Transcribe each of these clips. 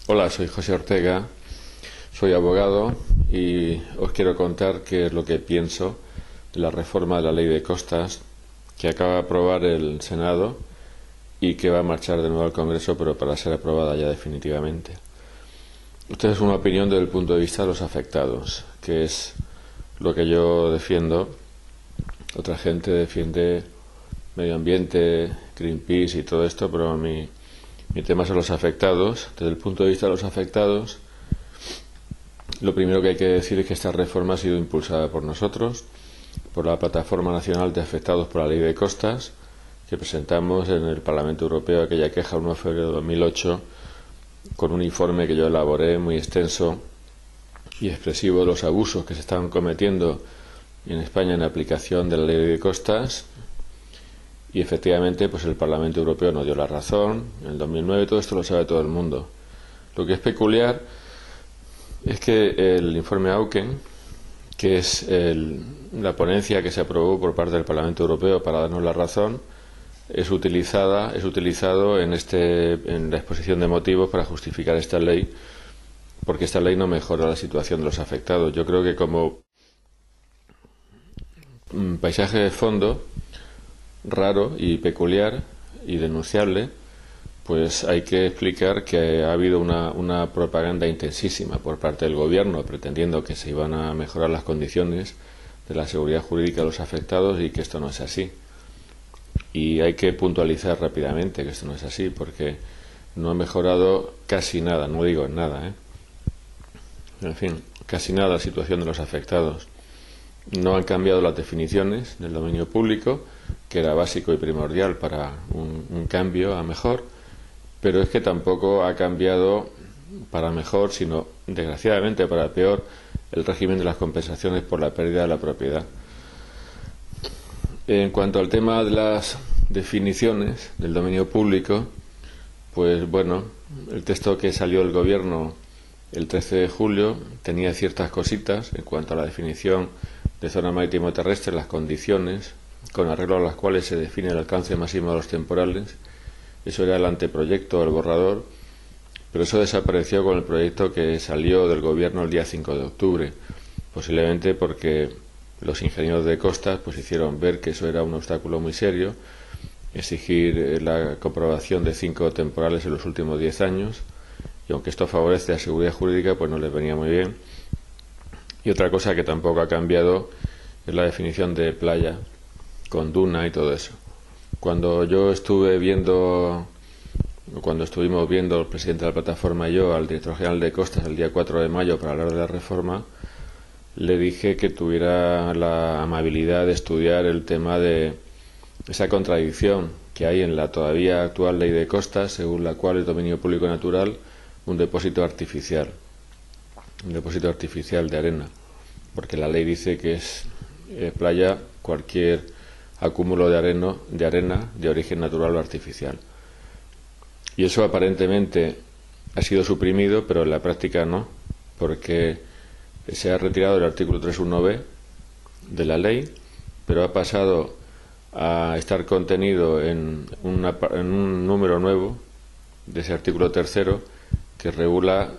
Hola, soy José Ortega, soy abogado y os quiero contar qué es lo que pienso de la reforma de la Ley de Costas que acaba de aprobar el Senado y que va a marchar de nuevo al Congreso, pero para ser aprobada ya definitivamente. Esta es una opinión desde el punto de vista de los afectados, que es lo que yo defiendo. Otra gente defiende medio ambiente, Greenpeace y todo esto, pero mi tema son los afectados. Desde el punto de vista de los afectados, lo primero que hay que decir es que esta reforma ha sido impulsada por nosotros, por la Plataforma Nacional de Afectados por la Ley de Costas, que presentamos en el Parlamento Europeo aquella queja el 1 de febrero de 2008, con un informe que yo elaboré muy extenso y expresivo de los abusos que se estaban cometiendo en España en aplicación de la Ley de Costas. Y efectivamente, pues el Parlamento Europeo nos dio la razón en el 2009. Todo esto lo sabe todo el mundo. Lo que es peculiar es que el informe Auken, que es la ponencia que se aprobó por parte del Parlamento Europeo para darnos la razón, es utilizado en la exposición de motivos para justificar esta ley, porque esta ley no mejora la situación de los afectados. Yo creo que como paisaje de fondo raro y peculiar y denunciable, pues hay que explicar que ha habido una propaganda intensísima por parte del gobierno pretendiendo que se iban a mejorar las condiciones de la seguridad jurídica de los afectados, y que esto no es así. Y hay que puntualizar rápidamente que esto no es así, porque no ha mejorado casi nada, no digo nada, en fin, casi nada la situación de los afectados. No han cambiado las definiciones del dominio público, que era básico y primordial para un cambio a mejor, pero es que tampoco ha cambiado para mejor, sino desgraciadamente para peor, el régimen de las compensaciones por la pérdida de la propiedad. En cuanto al tema de las definiciones del dominio público, pues bueno, el texto que salió del gobierno el 13 de julio tenía ciertas cositas en cuanto a la definición de zona marítimo terrestre, las condiciones con arreglo a las cuales se define el alcance máximo de los temporales. Eso era el anteproyecto, el borrador, pero eso desapareció con el proyecto que salió del gobierno el día 5 de octubre, posiblemente porque los ingenieros de costas pues hicieron ver que eso era un obstáculo muy serio, exigir la comprobación de 5 temporales en los últimos 10 años, y aunque esto favorece la seguridad jurídica, pues no les venía muy bien. Y otra cosa que tampoco ha cambiado es la definición de playa, con duna y todo eso. Cuando estuvimos viendo el presidente de la plataforma y yo al director general de Costas el día 4 de mayo para hablar de la reforma, le dije que tuviera la amabilidad de estudiar el tema de esa contradicción que hay en la todavía actual ley de costas, según la cual es dominio público natural un depósito artificial de arena, porque la ley dice que es playa cualquier acúmulo de arena de origen natural o artificial. Y eso aparentemente ha sido suprimido, pero en la práctica no, porque se ha retirado el artículo 3.1b de la ley, pero ha pasado a estar contenido en un número nuevo de ese artículo tercero que regula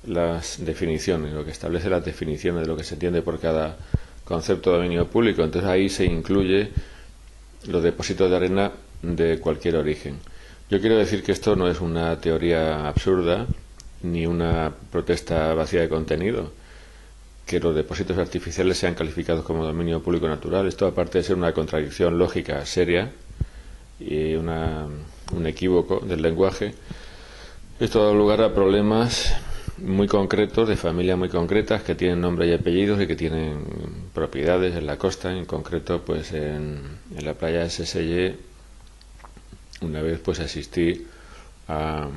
las definiciones, lo que establece las definiciones de lo que se entiende por cada concepto de dominio público. Entonces ahí se incluye los depósitos de arena de cualquier origen. Yo quiero decir que esto no es una teoría absurda ni una protesta vacía de contenido, que los depósitos artificiales sean calificados como dominio público natural. Esto, aparte de ser una contradicción lógica seria y un equívoco del lenguaje, esto da lugar a problemas muy concretos, de familias muy concretas, que tienen nombre y apellidos y que tienen propiedades en la costa. En concreto, pues en la playa de Seselle, una vez pues asistí a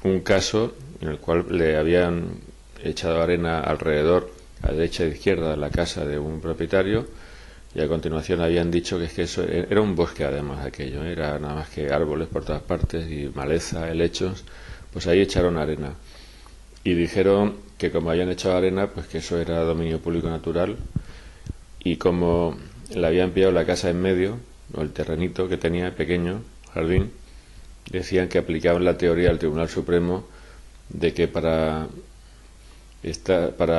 un caso en el cual le habían echado arena alrededor, a derecha e izquierda de la casa de un propietario, y a continuación habían dicho que es que eso era un bosque, además aquello, era nada más que árboles por todas partes y maleza, helechos. Pues ahí echaron arena y dijeron que como habían echado arena, pues que eso era dominio público natural, y como le habían pillado la casa en medio, o el terrenito que tenía pequeño, jardín, decían que aplicaban la teoría del Tribunal Supremo de que para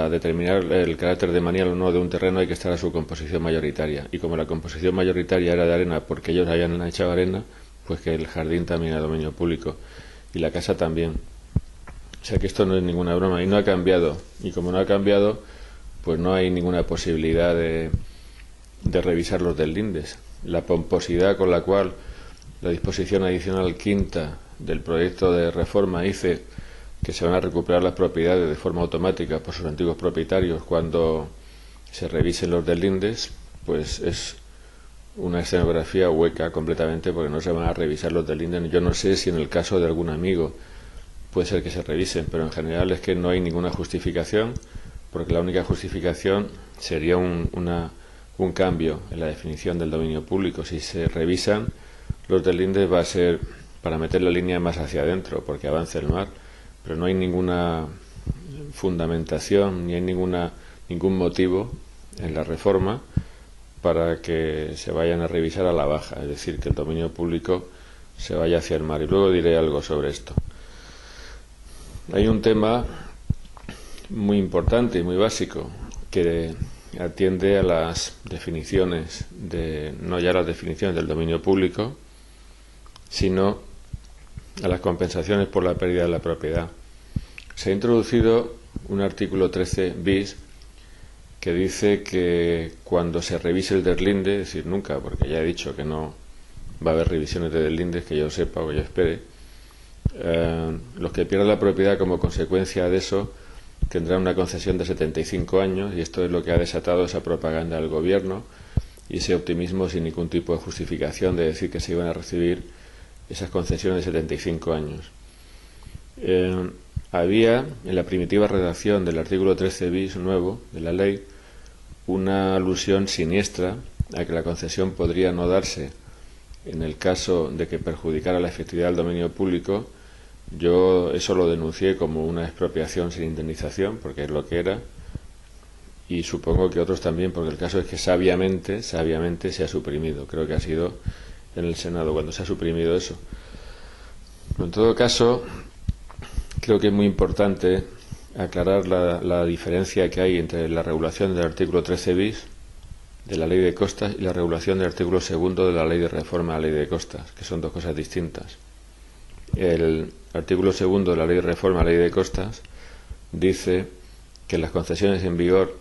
determinar el carácter demanial o no de un terreno hay que estar a su composición mayoritaria. Y como la composición mayoritaria era de arena porque ellos habían echado arena, pues que el jardín también era dominio público y la casa también. O sea que esto no es ninguna broma y no ha cambiado. Y como no ha cambiado, pues no hay ninguna posibilidad de revisar los deslindes. La pomposidad con la cual la disposición adicional quinta del proyecto de reforma dice que se van a recuperar las propiedades de forma automática por sus antiguos propietarios cuando se revisen los deslindes, pues es una escenografía hueca completamente, porque no se van a revisar los deslindes. Yo no sé si en el caso de algún amigo puede ser que se revisen, pero en general es que no hay ninguna justificación, porque la única justificación sería un cambio en la definición del dominio público. Si se revisan los deslindes va a ser para meter la línea más hacia adentro, porque avance el mar, pero no hay ninguna fundamentación ni hay ningún motivo en la reforma para que se vayan a revisar a la baja, es decir, que el dominio público se vaya hacia el mar. Y luego diré algo sobre esto. Hay un tema muy importante y muy básico que atiende a las definiciones no ya las definiciones del dominio público, sino a las compensaciones por la pérdida de la propiedad. Se ha introducido un artículo 13 bis que dice que cuando se revise el deslinde, es decir, nunca, porque ya he dicho que no va a haber revisiones de deslindes que yo sepa o que yo espere, los que pierdan la propiedad como consecuencia de eso tendrán una concesión de 75 años, y esto es lo que ha desatado esa propaganda del gobierno y ese optimismo sin ningún tipo de justificación de decir que se iban a recibir esas concesiones de 75 años. Había en la primitiva redacción del artículo 13 bis nuevo de la ley una alusión siniestra a que la concesión podría no darse en el caso de que perjudicara la efectividad del dominio público. Yo eso lo denuncié como una expropiación sin indemnización, porque es lo que era, y supongo que otros también, porque el caso es que sabiamente se ha suprimido. Creo que ha sido en el Senado cuando se ha suprimido eso. En todo caso, creo que es muy importante aclarar la diferencia que hay entre la regulación del artículo 13 bis de la Ley de Costas y la regulación del artículo 2 de la Ley de Reforma a la Ley de Costas, que son dos cosas distintas. El artículo 2 de la Ley de Reforma a la Ley de Costas dice que las concesiones en vigor,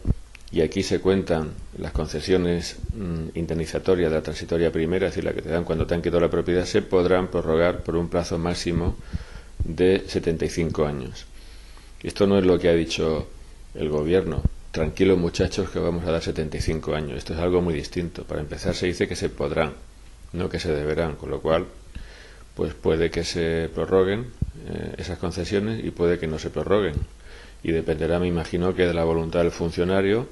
y aquí se cuentan las concesiones indemnizatorias de la transitoria primera, es decir, la que te dan cuando te han quitado la propiedad, se podrán prorrogar por un plazo máximo de 75 años. Esto no es lo que ha dicho el gobierno. Tranquilos muchachos que vamos a dar 75 años. Esto es algo muy distinto. Para empezar se dice que se podrán, no que se deberán, con lo cual pues puede que se prorroguen esas concesiones y puede que no se prorroguen. Y dependerá, me imagino, que de la voluntad del funcionario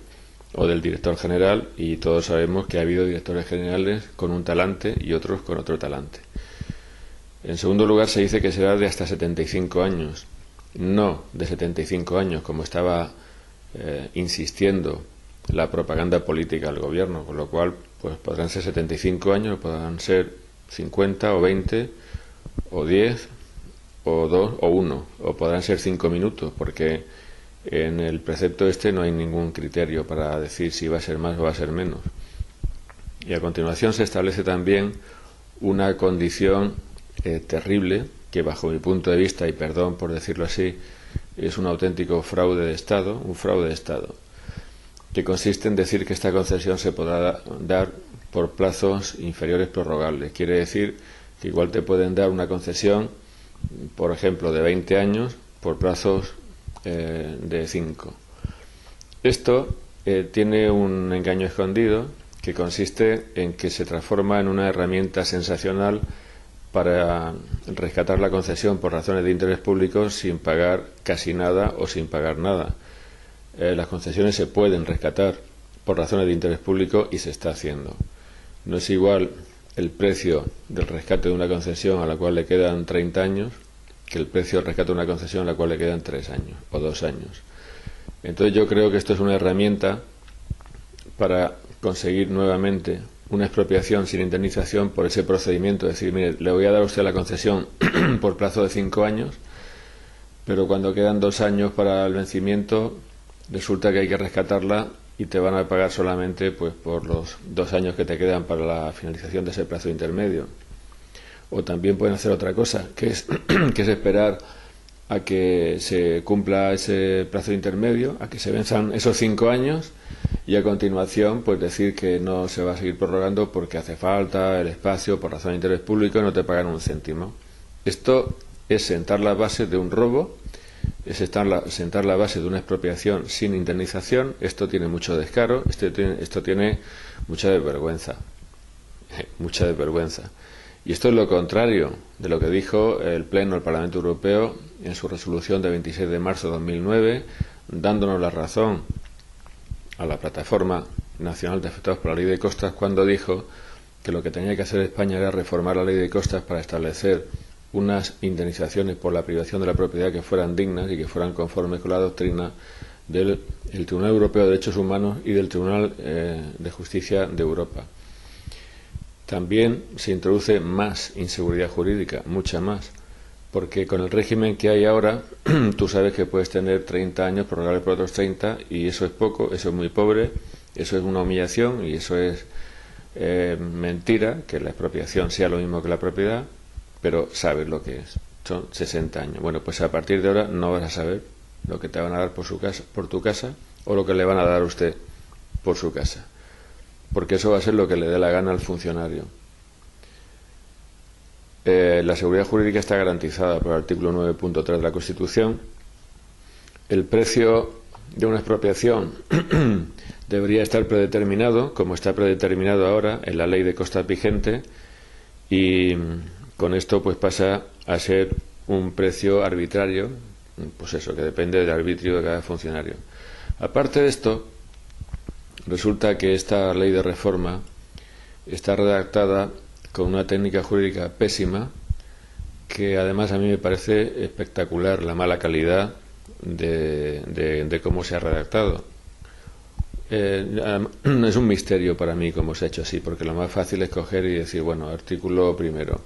o del director general, y todos sabemos que ha habido directores generales con un talante y otros con otro talante. En segundo lugar, se dice que será de hasta 75 años, no de 75 años, como estaba insistiendo la propaganda política del gobierno, con lo cual pues podrán ser 75 años, podrán ser 50 o 20 o 10 o 2 o 1, o podrán ser 5 minutos, porque en el precepto este no hay ningún criterio para decir si va a ser más o va a ser menos. Y a continuación se establece también una condición terrible, que bajo mi punto de vista, y perdón por decirlo así, es un auténtico fraude de Estado, que consiste en decir que esta concesión se podrá dar por plazos inferiores prorrogables. Quiere decir que igual te pueden dar una concesión, por ejemplo, de 20 años por plazos de 5. Esto tiene un engaño escondido que consiste en que se transforma en una herramienta sensacional para rescatar la concesión por razones de interés público sin pagar casi nada o sin pagar nada. Las concesiones se pueden rescatar por razones de interés público y se está haciendo. No es igual el precio del rescate de una concesión a la cual le quedan 30 años que el precio del rescate de una concesión a la cual le quedan 3 años o 2 años. Entonces yo creo que esto es una herramienta para conseguir nuevamente una expropiación sin indemnización por ese procedimiento, es decir, mire, le voy a dar a usted la concesión por plazo de 5 años, pero cuando quedan 2 años para el vencimiento, resulta que hay que rescatarla y te van a pagar solamente pues por los 2 años que te quedan para la finalización de ese plazo intermedio. O también pueden hacer otra cosa, que es esperar a que se cumpla ese plazo intermedio, a que se venzan esos 5 años y a continuación pues decir que no se va a seguir prorrogando porque hace falta el espacio por razón de interés público y no te pagan un céntimo. Esto es sentar la base de un robo, es sentar la base de una expropiación sin indemnización. Esto tiene mucho descaro, esto tiene mucha desvergüenza, mucha desvergüenza. Y esto es lo contrario de lo que dijo el Pleno del Parlamento Europeo en su resolución de 26 de marzo de 2009, dándonos la razón a la Plataforma Nacional de Afectados por la Ley de Costas, cuando dijo que lo que tenía que hacer España era reformar la Ley de Costas para establecer unas indemnizaciones por la privación de la propiedad que fueran dignas y que fueran conformes con la doctrina del Tribunal Europeo de Derechos Humanos y del Tribunal de Justicia de Europa. También se introduce más inseguridad jurídica, mucha más, porque con el régimen que hay ahora, tú sabes que puedes tener 30 años, prorrogables por otros 30, y eso es poco, eso es muy pobre, eso es una humillación y eso es mentira, que la expropiación sea lo mismo que la propiedad, pero sabes lo que es, son 60 años. Bueno, pues a partir de ahora no vas a saber lo que te van a dar por tu casa, o lo que le van a dar a usted por su casa, porque eso va a ser lo que le dé la gana al funcionario. La seguridad jurídica está garantizada por el artículo 9.3 de la Constitución. El precio de una expropiación debería estar predeterminado, como está predeterminado ahora en la ley de costas vigente, y con esto pues pasa a ser un precio arbitrario, pues eso, que depende del arbitrio de cada funcionario. Aparte de esto, resulta que esta ley de reforma está redactada con una técnica jurídica pésima, que además a mí me parece espectacular la mala calidad de cómo se ha redactado. Es un misterio para mí cómo se ha hecho así, porque lo más fácil es coger y decir, bueno, artículo primero,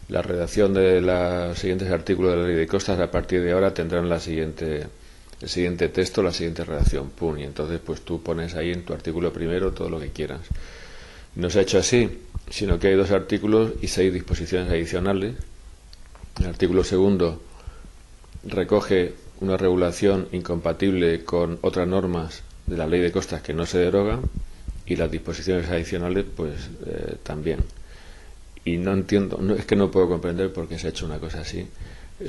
la redacción de los siguientes artículos de la ley de costas a partir de ahora tendrán el siguiente texto, la siguiente redacción, pum, y entonces pues tú pones ahí en tu artículo primero todo lo que quieras. No se ha hecho así, sino que hay 2 artículos y 6 disposiciones adicionales. El artículo segundo recoge una regulación incompatible con otras normas de la ley de costas que no se derogan, y las disposiciones adicionales pues también. Y no entiendo, es que no puedo comprender por qué se ha hecho una cosa así.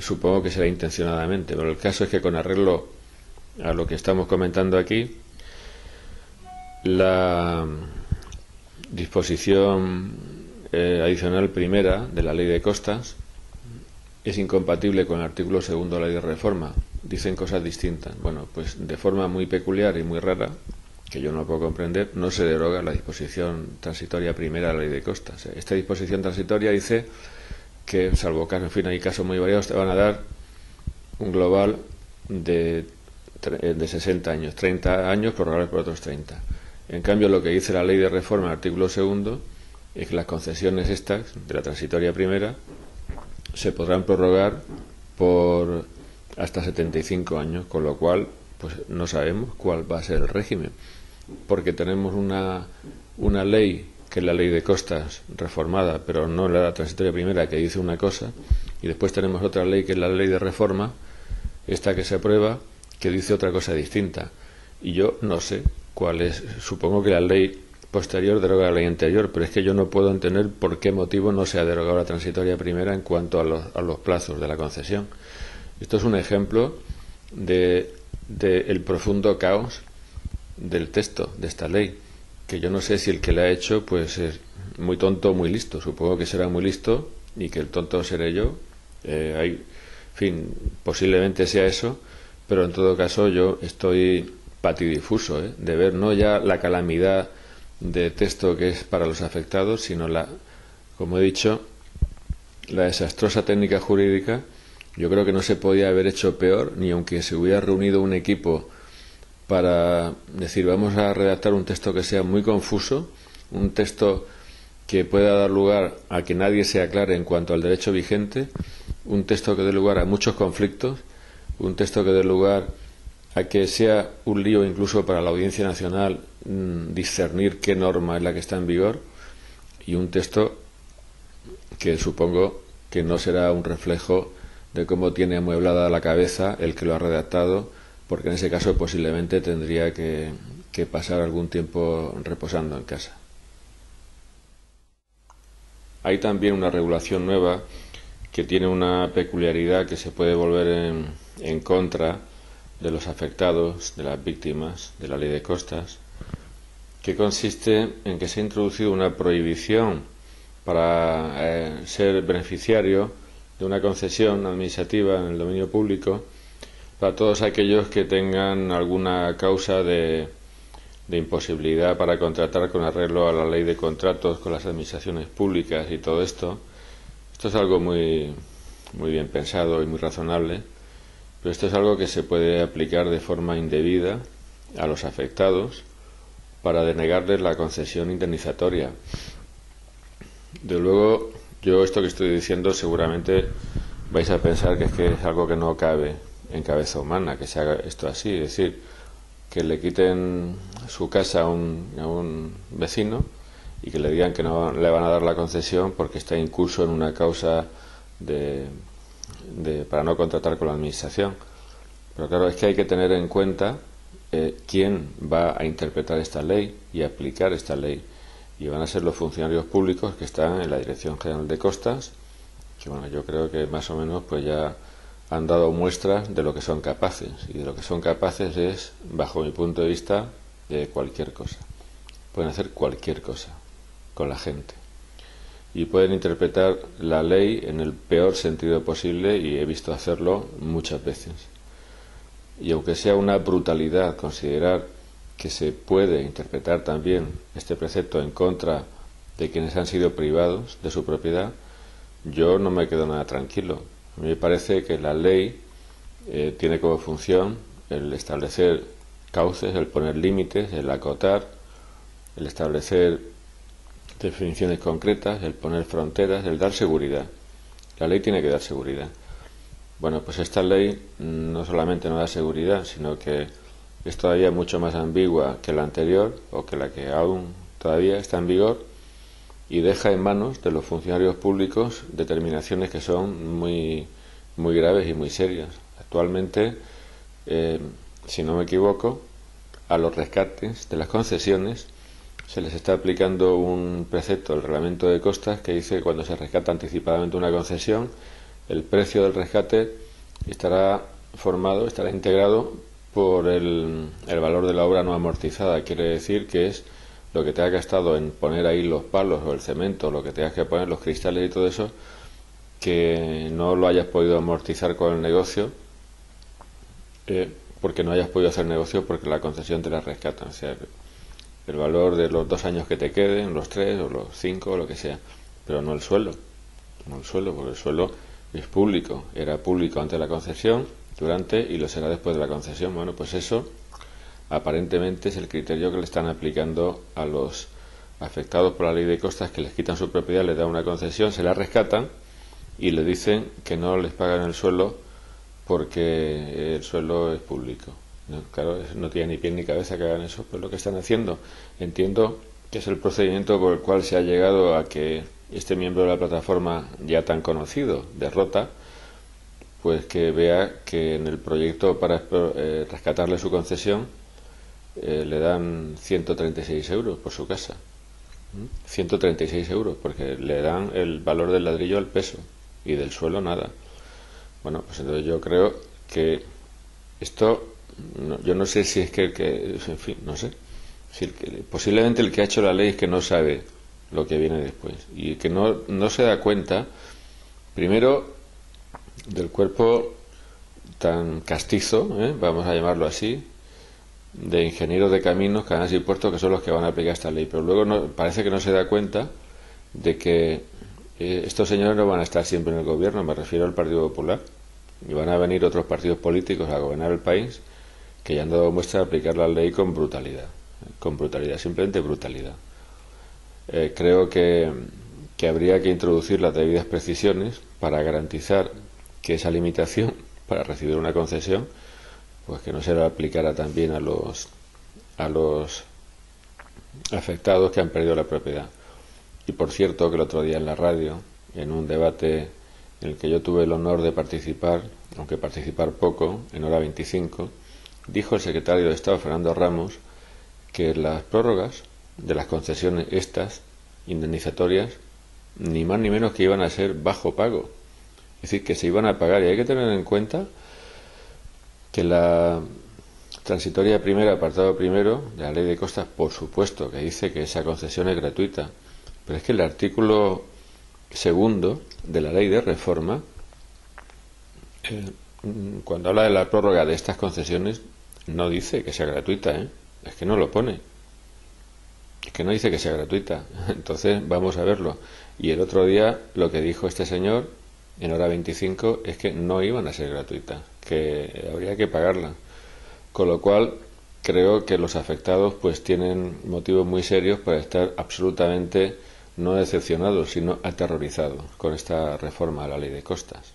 Supongo que será intencionadamente, pero el caso es que con arreglo a lo que estamos comentando aquí, la disposición adicional primera de la ley de costas es incompatible con el artículo segundo de la ley de reforma. Dicen cosas distintas. Bueno, pues de forma muy peculiar y muy rara, que yo no puedo comprender, no se deroga la disposición transitoria primera de la ley de costas. Esta disposición transitoria dice que, salvo casos, en fin, hay casos muy variados, te van a dar un global de 60 años, 30 años prorrogables por otros 30. En cambio, lo que dice la ley de reforma, el artículo segundo, es que las concesiones estas, de la transitoria primera, se podrán prorrogar por hasta 75 años, con lo cual pues no sabemos cuál va a ser el régimen, porque tenemos una ley, que es la ley de costas reformada, pero no la transitoria primera, que dice una cosa, y después tenemos otra ley, que es la ley de reforma, esta que se aprueba, que dice otra cosa distinta, y yo no sé cuál es. Supongo que la ley posterior deroga la ley anterior, pero es que yo no puedo entender por qué motivo no se ha derogado la transitoria primera en cuanto a los plazos de la concesión. Esto es un ejemplo de el profundo caos del texto de esta ley, que yo no sé si el que la ha hecho pues es muy tonto o muy listo. Supongo que será muy listo y que el tonto seré yo. En fin, posiblemente sea eso, pero en todo caso yo estoy patidifuso de ver no ya la calamidad de texto que es para los afectados, sino como he dicho, la desastrosa técnica jurídica. Yo creo que no se podía haber hecho peor, ni aunque se hubiera reunido un equipo para decir vamos a redactar un texto que sea muy confuso, un texto que pueda dar lugar a que nadie se aclare en cuanto al derecho vigente, un texto que dé lugar a muchos conflictos, un texto que dé lugar a que sea un lío incluso para la Audiencia Nacional discernir qué norma es la que está en vigor, y un texto que supongo que no será un reflejo de cómo tiene amueblada la cabeza el que lo ha redactado, porque en ese caso posiblemente tendría que pasar algún tiempo reposando en casa. Hay también una regulación nueva que tiene una peculiaridad que se puede volver en contra de los afectados, de las víctimas de la ley de costas, que consiste en que se ha introducido una prohibición para ser beneficiario de una concesión administrativa en el dominio público para todos aquellos que tengan alguna causa de imposibilidad para contratar con arreglo a la ley de contratos con las administraciones públicas y todo esto. Esto es algo muy bien pensado y muy razonable, pero esto es algo que se puede aplicar de forma indebida a los afectados para denegarles la concesión indemnizatoria. De luego, yo esto que estoy diciendo seguramente vais a pensar que es algo que no cabe en cabeza humana, que se haga esto así, es decir, que le quiten su casa a un vecino y que le digan que no le van a dar la concesión porque está incurso en una causa para no contratar con la administración. Pero claro, es que hay que tener en cuenta quién va a interpretar esta ley y aplicar esta ley, y van a ser los funcionarios públicos que están en la Dirección General de Costas, que bueno, yo creo que más o menos pues ya han dado muestras de lo que son capaces, y de lo que son capaces es, bajo mi punto de vista, de cualquier cosa. Pueden hacer cualquier cosa con la gente y pueden interpretar la ley en el peor sentido posible, y he visto hacerlo muchas veces. Y aunque sea una brutalidad considerar que se puede interpretar también este precepto en contra de quienes han sido privados de su propiedad, yo no me quedo nada tranquilo. A mí me parece que la ley tiene como función el establecer cauces, el poner límites, el acotar, el establecer definiciones concretas, el poner fronteras, el dar seguridad. La ley tiene que dar seguridad. Bueno, pues esta ley no solamente no da seguridad, sino que es todavía mucho más ambigua que la anterior, o que la que aún todavía está en vigor, y deja en manos de los funcionarios públicos determinaciones que son muy graves y muy serias. Actualmente, si no me equivoco, a los rescates de las concesiones se les está aplicando un precepto del Reglamento de Costas que dice que cuando se rescata anticipadamente una concesión, el precio del rescate estará integrado por el valor de la obra no amortizada. Quiere decir que es lo que te ha gastado en poner ahí los palos o el cemento, lo que tengas que poner, los cristales y todo eso, que no lo hayas podido amortizar con el negocio, porque no hayas podido hacer negocio porque la concesión te la rescatan. O sea, el valor de los 2 años que te queden, los 3 o los 5 o lo que sea, pero no el suelo, porque el suelo es público, era público antes de la concesión, durante y lo será después de la concesión. Bueno, pues eso aparentemente es el criterio que le están aplicando a los afectados por la ley de costas, que les quitan su propiedad, les dan una concesión, se la rescatan y le dicen que no les pagan el suelo porque el suelo es público. ¿No? Claro, no tiene ni pie ni cabeza que hagan eso, pues lo que están haciendo. Entiendo que es el procedimiento por el cual se ha llegado a que este miembro de la plataforma ya tan conocido, Derrota, pues que vea que en el proyecto para rescatarle su concesión le dan 136 euros por su casa. 136 euros, porque le dan el valor del ladrillo al peso y del suelo nada. Bueno, pues entonces yo creo que esto, yo no sé si es que en fin, no sé. Si posiblemente el que ha hecho la ley es que no sabe lo que viene después y que no se da cuenta, primero, del cuerpo tan castizo, vamos a llamarlo así, de ingenieros de caminos, canales y puertos, que son los que van a aplicar esta ley. Pero luego parece que no se da cuenta de que estos señores no van a estar siempre en el gobierno, me refiero al Partido Popular, y van a venir otros partidos políticos a gobernar el país que ya han dado muestra de aplicar la ley con brutalidad, simplemente brutalidad. Creo que habría que introducir las debidas precisiones para garantizar que esa limitación para recibir una concesión, pues que no se le aplicara también a los afectados que han perdido la propiedad. Y por cierto, que el otro día en la radio, en un debate en el que yo tuve el honor de participar, aunque participar poco, en Hora 25, dijo el secretario de Estado, Fernando Ramos, que las prórrogas de las concesiones estas indemnizatorias, ni más ni menos que iban a ser bajo pago. Es decir, que se iban a pagar. Y hay que tener en cuenta que la transitoria primera, apartado primero de la Ley de Costas, por supuesto que dice que esa concesión es gratuita, pero es que el artículo segundo de la Ley de Reforma, cuando habla de la prórroga de estas concesiones, no dice que sea gratuita, es que no lo pone, es que no dice que sea gratuita. Entonces vamos a verlo. Y el otro día lo que dijo este señor en Hora 25 es que no iban a ser gratuitas, que habría que pagarlas. Con lo cual creo que los afectados pues tienen motivos muy serios para estar absolutamente no decepcionados, sino aterrorizados con esta reforma a la Ley de Costas.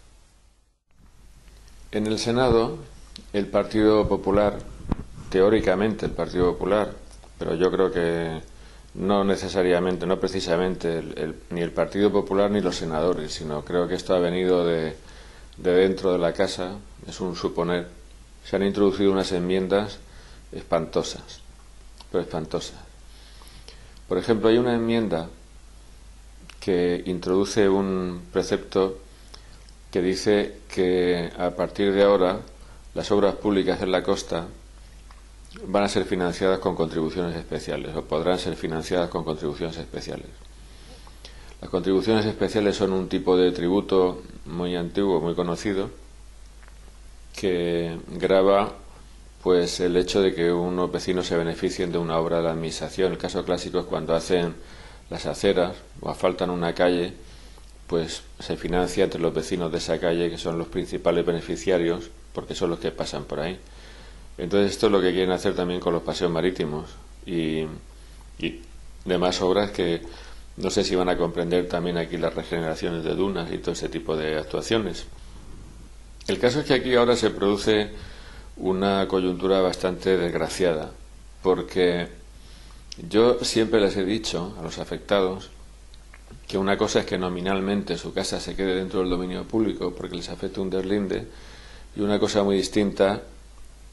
En el Senado, el Partido Popular, teóricamente el Partido Popular, pero yo creo que no necesariamente, no precisamente ni el Partido Popular ni los senadores, sino creo que esto ha venido de dentro de la casa, es un suponer. Se han introducido unas enmiendas espantosas, pero espantosas. Por ejemplo, hay una enmienda que introduce un precepto que dice que a partir de ahora las obras públicas en la costa van a ser financiadas con contribuciones especiales, o podrán ser financiadas con contribuciones especiales. Las contribuciones especiales son un tipo de tributo muy antiguo, muy conocido, que grava pues el hecho de que unos vecinos se beneficien de una obra de la administración. El caso clásico es cuando hacen las aceras o asfaltan una calle, pues se financia entre los vecinos de esa calle, que son los principales beneficiarios, porque son los que pasan por ahí. Entonces esto es lo que quieren hacer también con los paseos marítimos y demás obras que no sé si van a comprender también aquí las regeneraciones de dunas y todo ese tipo de actuaciones. El caso es que aquí ahora se produce una coyuntura bastante desgraciada, porque yo siempre les he dicho a los afectados que una cosa es que nominalmente su casa se quede dentro del dominio público porque les afecta un deslinde, y una cosa muy distinta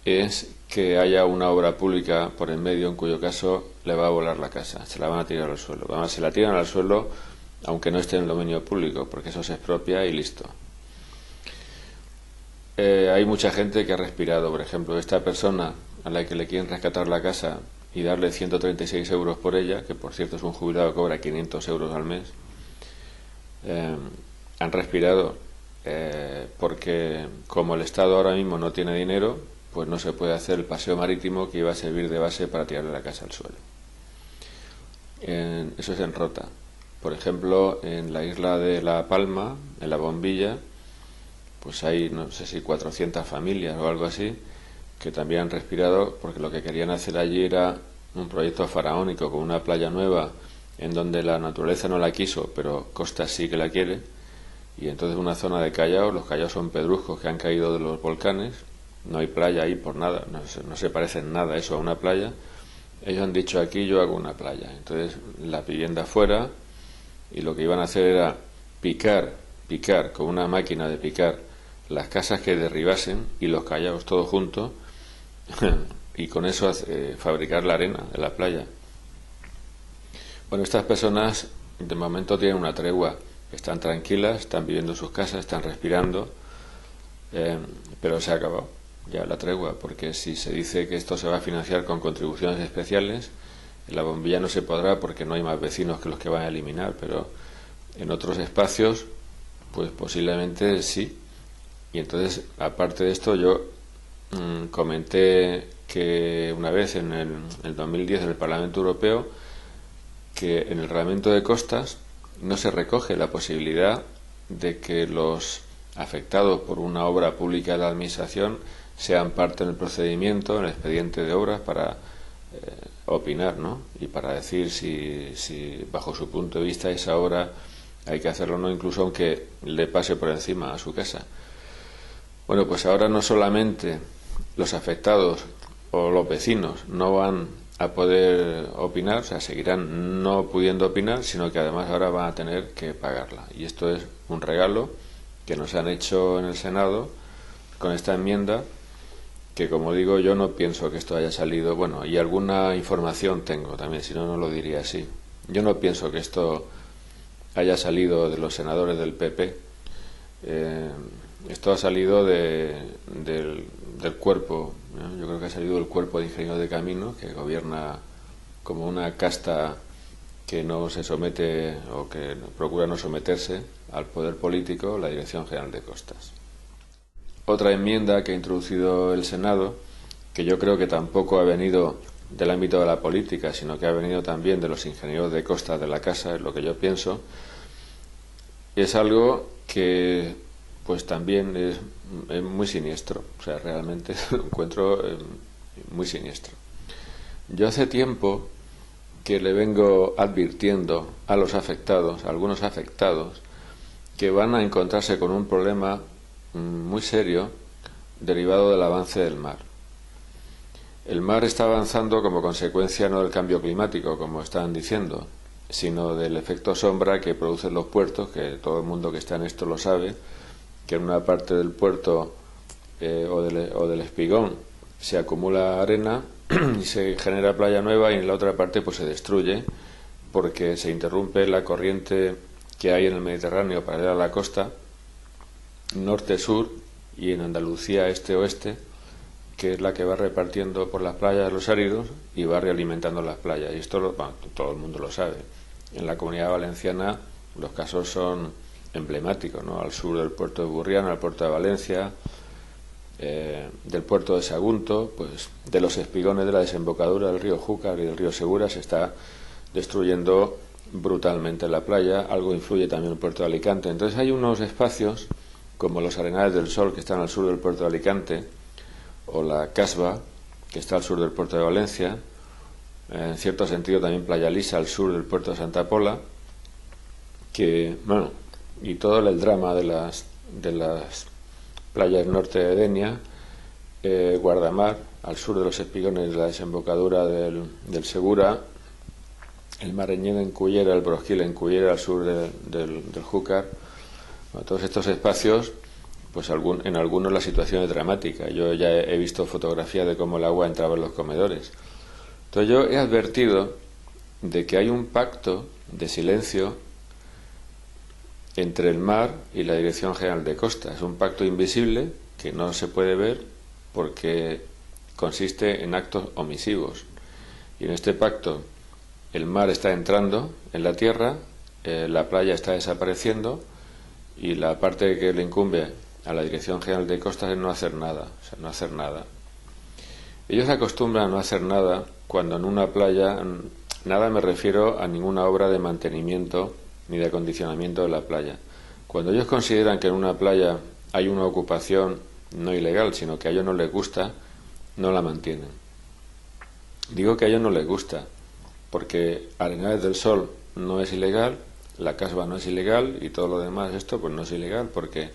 es que haya una obra pública por en medio en cuyo caso le va a volar la casa, se la van a tirar al suelo. Además, se la tiran al suelo aunque no esté en el dominio público, porque eso se expropia y listo. Hay mucha gente que ha respirado. Por ejemplo, esta persona a la que le quieren rescatar la casa y darle 136 euros por ella, que por cierto es un jubilado que cobra 500 euros al mes, han respirado porque como el Estado ahora mismo no tiene dinero, pues no se puede hacer el paseo marítimo que iba a servir de base para tirarle la casa al suelo. Eso es en Rota. Por ejemplo, en la isla de La Palma, en La Bombilla, pues hay, no sé si 400 familias o algo así, que también han respirado porque lo que querían hacer allí era un proyecto faraónico con una playa nueva en donde la naturaleza no la quiso, pero Costa sí que la quiere, y entonces una zona de callaos. Los callaos son pedruscos que han caído de los volcanes, no hay playa ahí por nada, no se parece en nada eso a una playa. Ellos han dicho: aquí yo hago una playa. Entonces la vivienda fuera, y lo que iban a hacer era picar con una máquina de picar las casas que derribasen y los callaos todos juntos y con eso fabricar la arena de la playa. Bueno, estas personas de momento tienen una tregua, están tranquilas, están viviendo en sus casas, están respirando, pero se ha acabado ya la tregua, porque si se dice que esto se va a financiar con contribuciones especiales, en La Bombilla no se podrá porque no hay más vecinos que los que van a eliminar, pero en otros espacios pues posiblemente sí. Y entonces, aparte de esto, yo comenté que una vez en el 2010 en el Parlamento Europeo, que en el reglamento de costas no se recoge la posibilidad de que los afectados por una obra pública de la administración sean parte en el procedimiento, en el expediente de obras, para opinar, ¿no? Y para decir si bajo su punto de vista esa obra hay que hacerlo o no, incluso aunque le pase por encima a su casa. Bueno, pues ahora no solamente los afectados o los vecinos no van a poder opinar, o sea, seguirán no pudiendo opinar, sino que además ahora van a tener que pagarla. Y esto es un regalo que nos han hecho en el Senado con esta enmienda, que como digo, yo no pienso que esto haya salido, bueno, y alguna información tengo también, si no, no lo diría así. Yo no pienso que esto haya salido de los senadores del PP. Esto ha salido del cuerpo, ¿no? Yo creo que ha salido del cuerpo de ingenieros de caminos, que gobierna como una casta que no se somete o que procura no someterse al poder político, la Dirección General de Costas. Otra enmienda que ha introducido el Senado, que yo creo que tampoco ha venido del ámbito de la política, sino que ha venido también de los ingenieros de costas de la casa, es lo que yo pienso, es algo que pues también es muy siniestro, o sea, realmente lo encuentro muy siniestro. Yo hace tiempo que le vengo advirtiendo a los afectados, a algunos afectados, que van a encontrarse con un problema muy serio derivado del avance del mar. El mar está avanzando como consecuencia no del cambio climático, como están diciendo, sino del efecto sombra que producen los puertos, que todo el mundo que está en esto lo sabe, que en una parte del puerto o del espigón se acumula arena y se genera playa nueva, y en la otra parte pues se destruye porque se interrumpe la corriente que hay en el Mediterráneo para ir a la costa norte-sur y en Andalucía este-oeste, que es la que va repartiendo por las playas los áridos y va realimentando las playas. Y esto todo el mundo lo sabe. En la Comunidad Valenciana los casos son emblemáticos, ¿no? Al sur del puerto de Burriana, al puerto de Valencia, del puerto de Sagunto, pues de los espigones de la desembocadura del río Júcar y del río Segura se está destruyendo brutalmente la playa. Algo influye también el puerto de Alicante. Entonces hay unos espacios como los Arenales del Sol, que están al sur del puerto de Alicante, o la Casba, que está al sur del puerto de Valencia, en cierto sentido también Playa Lisa al sur del puerto de Santa Pola, que, bueno, y todo el drama de las playas norte de Denia, Guardamar, al sur de los espigones de la desembocadura del Segura, el Mareñén en Cullera, el Brosquil en Cullera, al sur del Júcar. Bueno, todos estos espacios, pues en algunos la situación es dramática. Yo ya he visto fotografías de cómo el agua entraba en los comedores. Entonces yo he advertido de que hay un pacto de silencio entre el mar y la Dirección General de Costas. Es un pacto invisible que no se puede ver porque consiste en actos omisivos. Y en este pacto el mar está entrando en la tierra, la playa está desapareciendo y la parte que le incumbe a la Dirección General de Costas es no hacer nada, o sea, no hacer nada. Ellos acostumbran a no hacer nada cuando en una playa, nada me refiero a ninguna obra de mantenimiento ni de acondicionamiento de la playa. Cuando ellos consideran que en una playa hay una ocupación no ilegal, sino que a ellos no les gusta, no la mantienen. Digo que a ellos no les gusta, porque Arenales del Sol no es ilegal, la Casba no es ilegal y todo lo demás esto pues no es ilegal, porque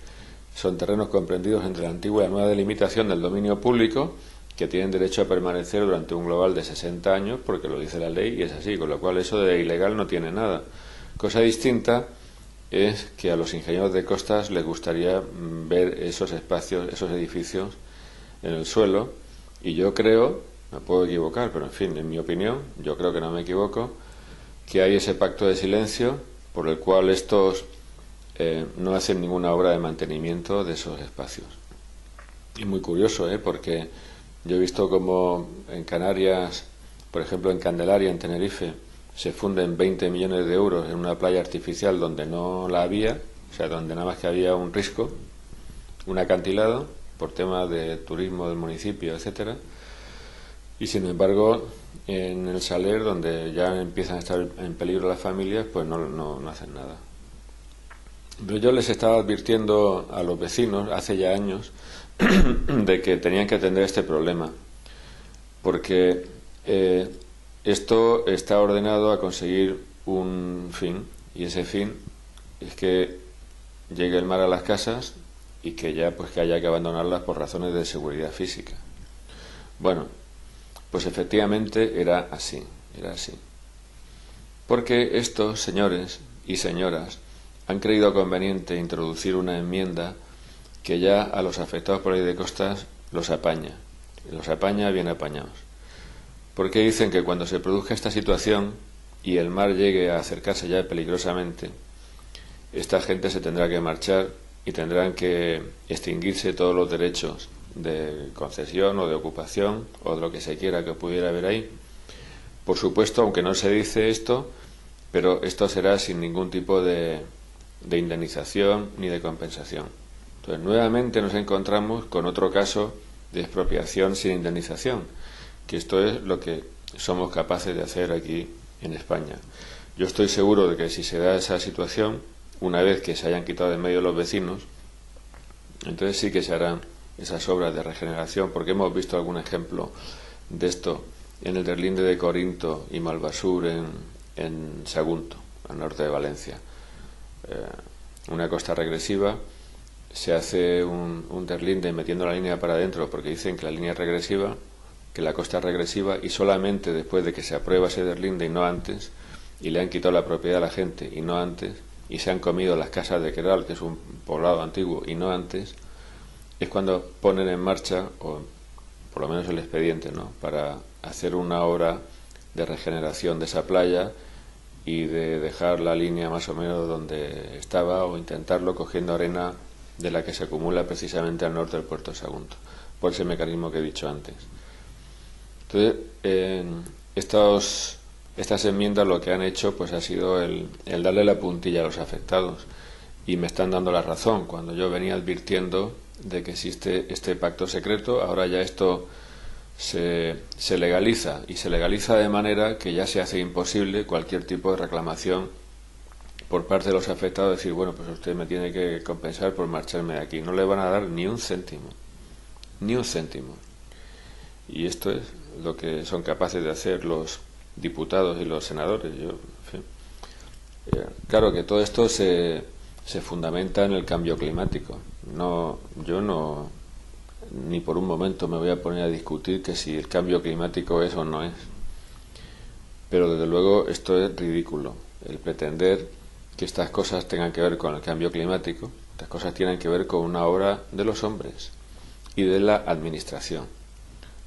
son terrenos comprendidos entre la antigua y la nueva delimitación del dominio público, que tienen derecho a permanecer durante un global de 60 años, porque lo dice la ley y es así, con lo cual eso de ilegal no tiene nada. Cosa distinta es que a los ingenieros de costas les gustaría ver esos espacios, esos edificios en el suelo, y yo creo, me puedo equivocar, pero en fin, en mi opinión, yo creo que no me equivoco, que hay ese pacto de silencio por el cual estos no hacen ninguna obra de mantenimiento de esos espacios. Y muy curioso, porque yo he visto como en Canarias, por ejemplo en Candelaria, en Tenerife, se funden 20 millones de euros en una playa artificial donde no la había, o sea, donde nada más que había un risco, un acantilado, por temas de turismo del municipio, etcétera. Y sin embargo, en el Saler, donde ya empiezan a estar en peligro las familias, pues no hacen nada. Pero yo les estaba advirtiendo a los vecinos hace ya años de que tenían que atender este problema, porque esto está ordenado a conseguir un fin, y ese fin es que llegue el mar a las casas y que ya pues que haya que abandonarlas por razones de seguridad física. Bueno, pues efectivamente era así. Porque estos señores y señoras han creído conveniente introducir una enmienda que ya a los afectados por la ley de costas los apaña bien apañados. Porque dicen que cuando se produzca esta situación y el mar llegue a acercarse ya peligrosamente, esta gente se tendrá que marchar y tendrán que extinguirse todos los derechos de concesión o de ocupación o de lo que se quiera que pudiera haber ahí. Por supuesto, aunque no se dice esto, pero esto será sin ningún tipo de indemnización ni de compensación. Entonces, nuevamente nos encontramos con otro caso de expropiación sin indemnización, que esto es lo que somos capaces de hacer aquí en España. Yo estoy seguro de que si se da esa situación, una vez que se hayan quitado de en medio los vecinos, entonces sí que se harán esas obras de regeneración, porque hemos visto algún ejemplo de esto en el deslinde de Corinto y Malvasur en Sagunto, al norte de Valencia. Una costa regresiva, se hace un deslinde metiendo la línea para adentro, porque dicen que la línea es regresiva, que la costa es regresiva, y solamente después de que se aprueba ese deslinde y no antes, y le han quitado la propiedad a la gente y no antes, y se han comido las casas de Queral, que es un poblado antiguo, y no antes, es cuando ponen en marcha, o por lo menos el expediente, ¿no?, para hacer una obra de regeneración de esa playa y de dejar la línea más o menos donde estaba, o intentarlo cogiendo arena de la que se acumula precisamente al norte del puerto de Sagunto, por ese mecanismo que he dicho antes. Entonces, estas enmiendas lo que han hecho pues ha sido el darle la puntilla a los afectados, y me están dando la razón cuando yo venía advirtiendo de que existe este pacto secreto. Ahora ya esto se legaliza, y se legaliza de manera que ya se hace imposible cualquier tipo de reclamación por parte de los afectados, decir, bueno, pues usted me tiene que compensar por marcharme de aquí. No le van a dar ni un céntimo, y esto es lo que son capaces de hacer los diputados y los senadores. En fin. Claro que todo esto se fundamenta en el cambio climático. Yo no ni por un momento me voy a poner a discutir que si el cambio climático es o no es, pero desde luego esto es ridículo, el pretender que estas cosas tengan que ver con el cambio climático. Estas cosas tienen que ver con una obra de los hombres y de la administración,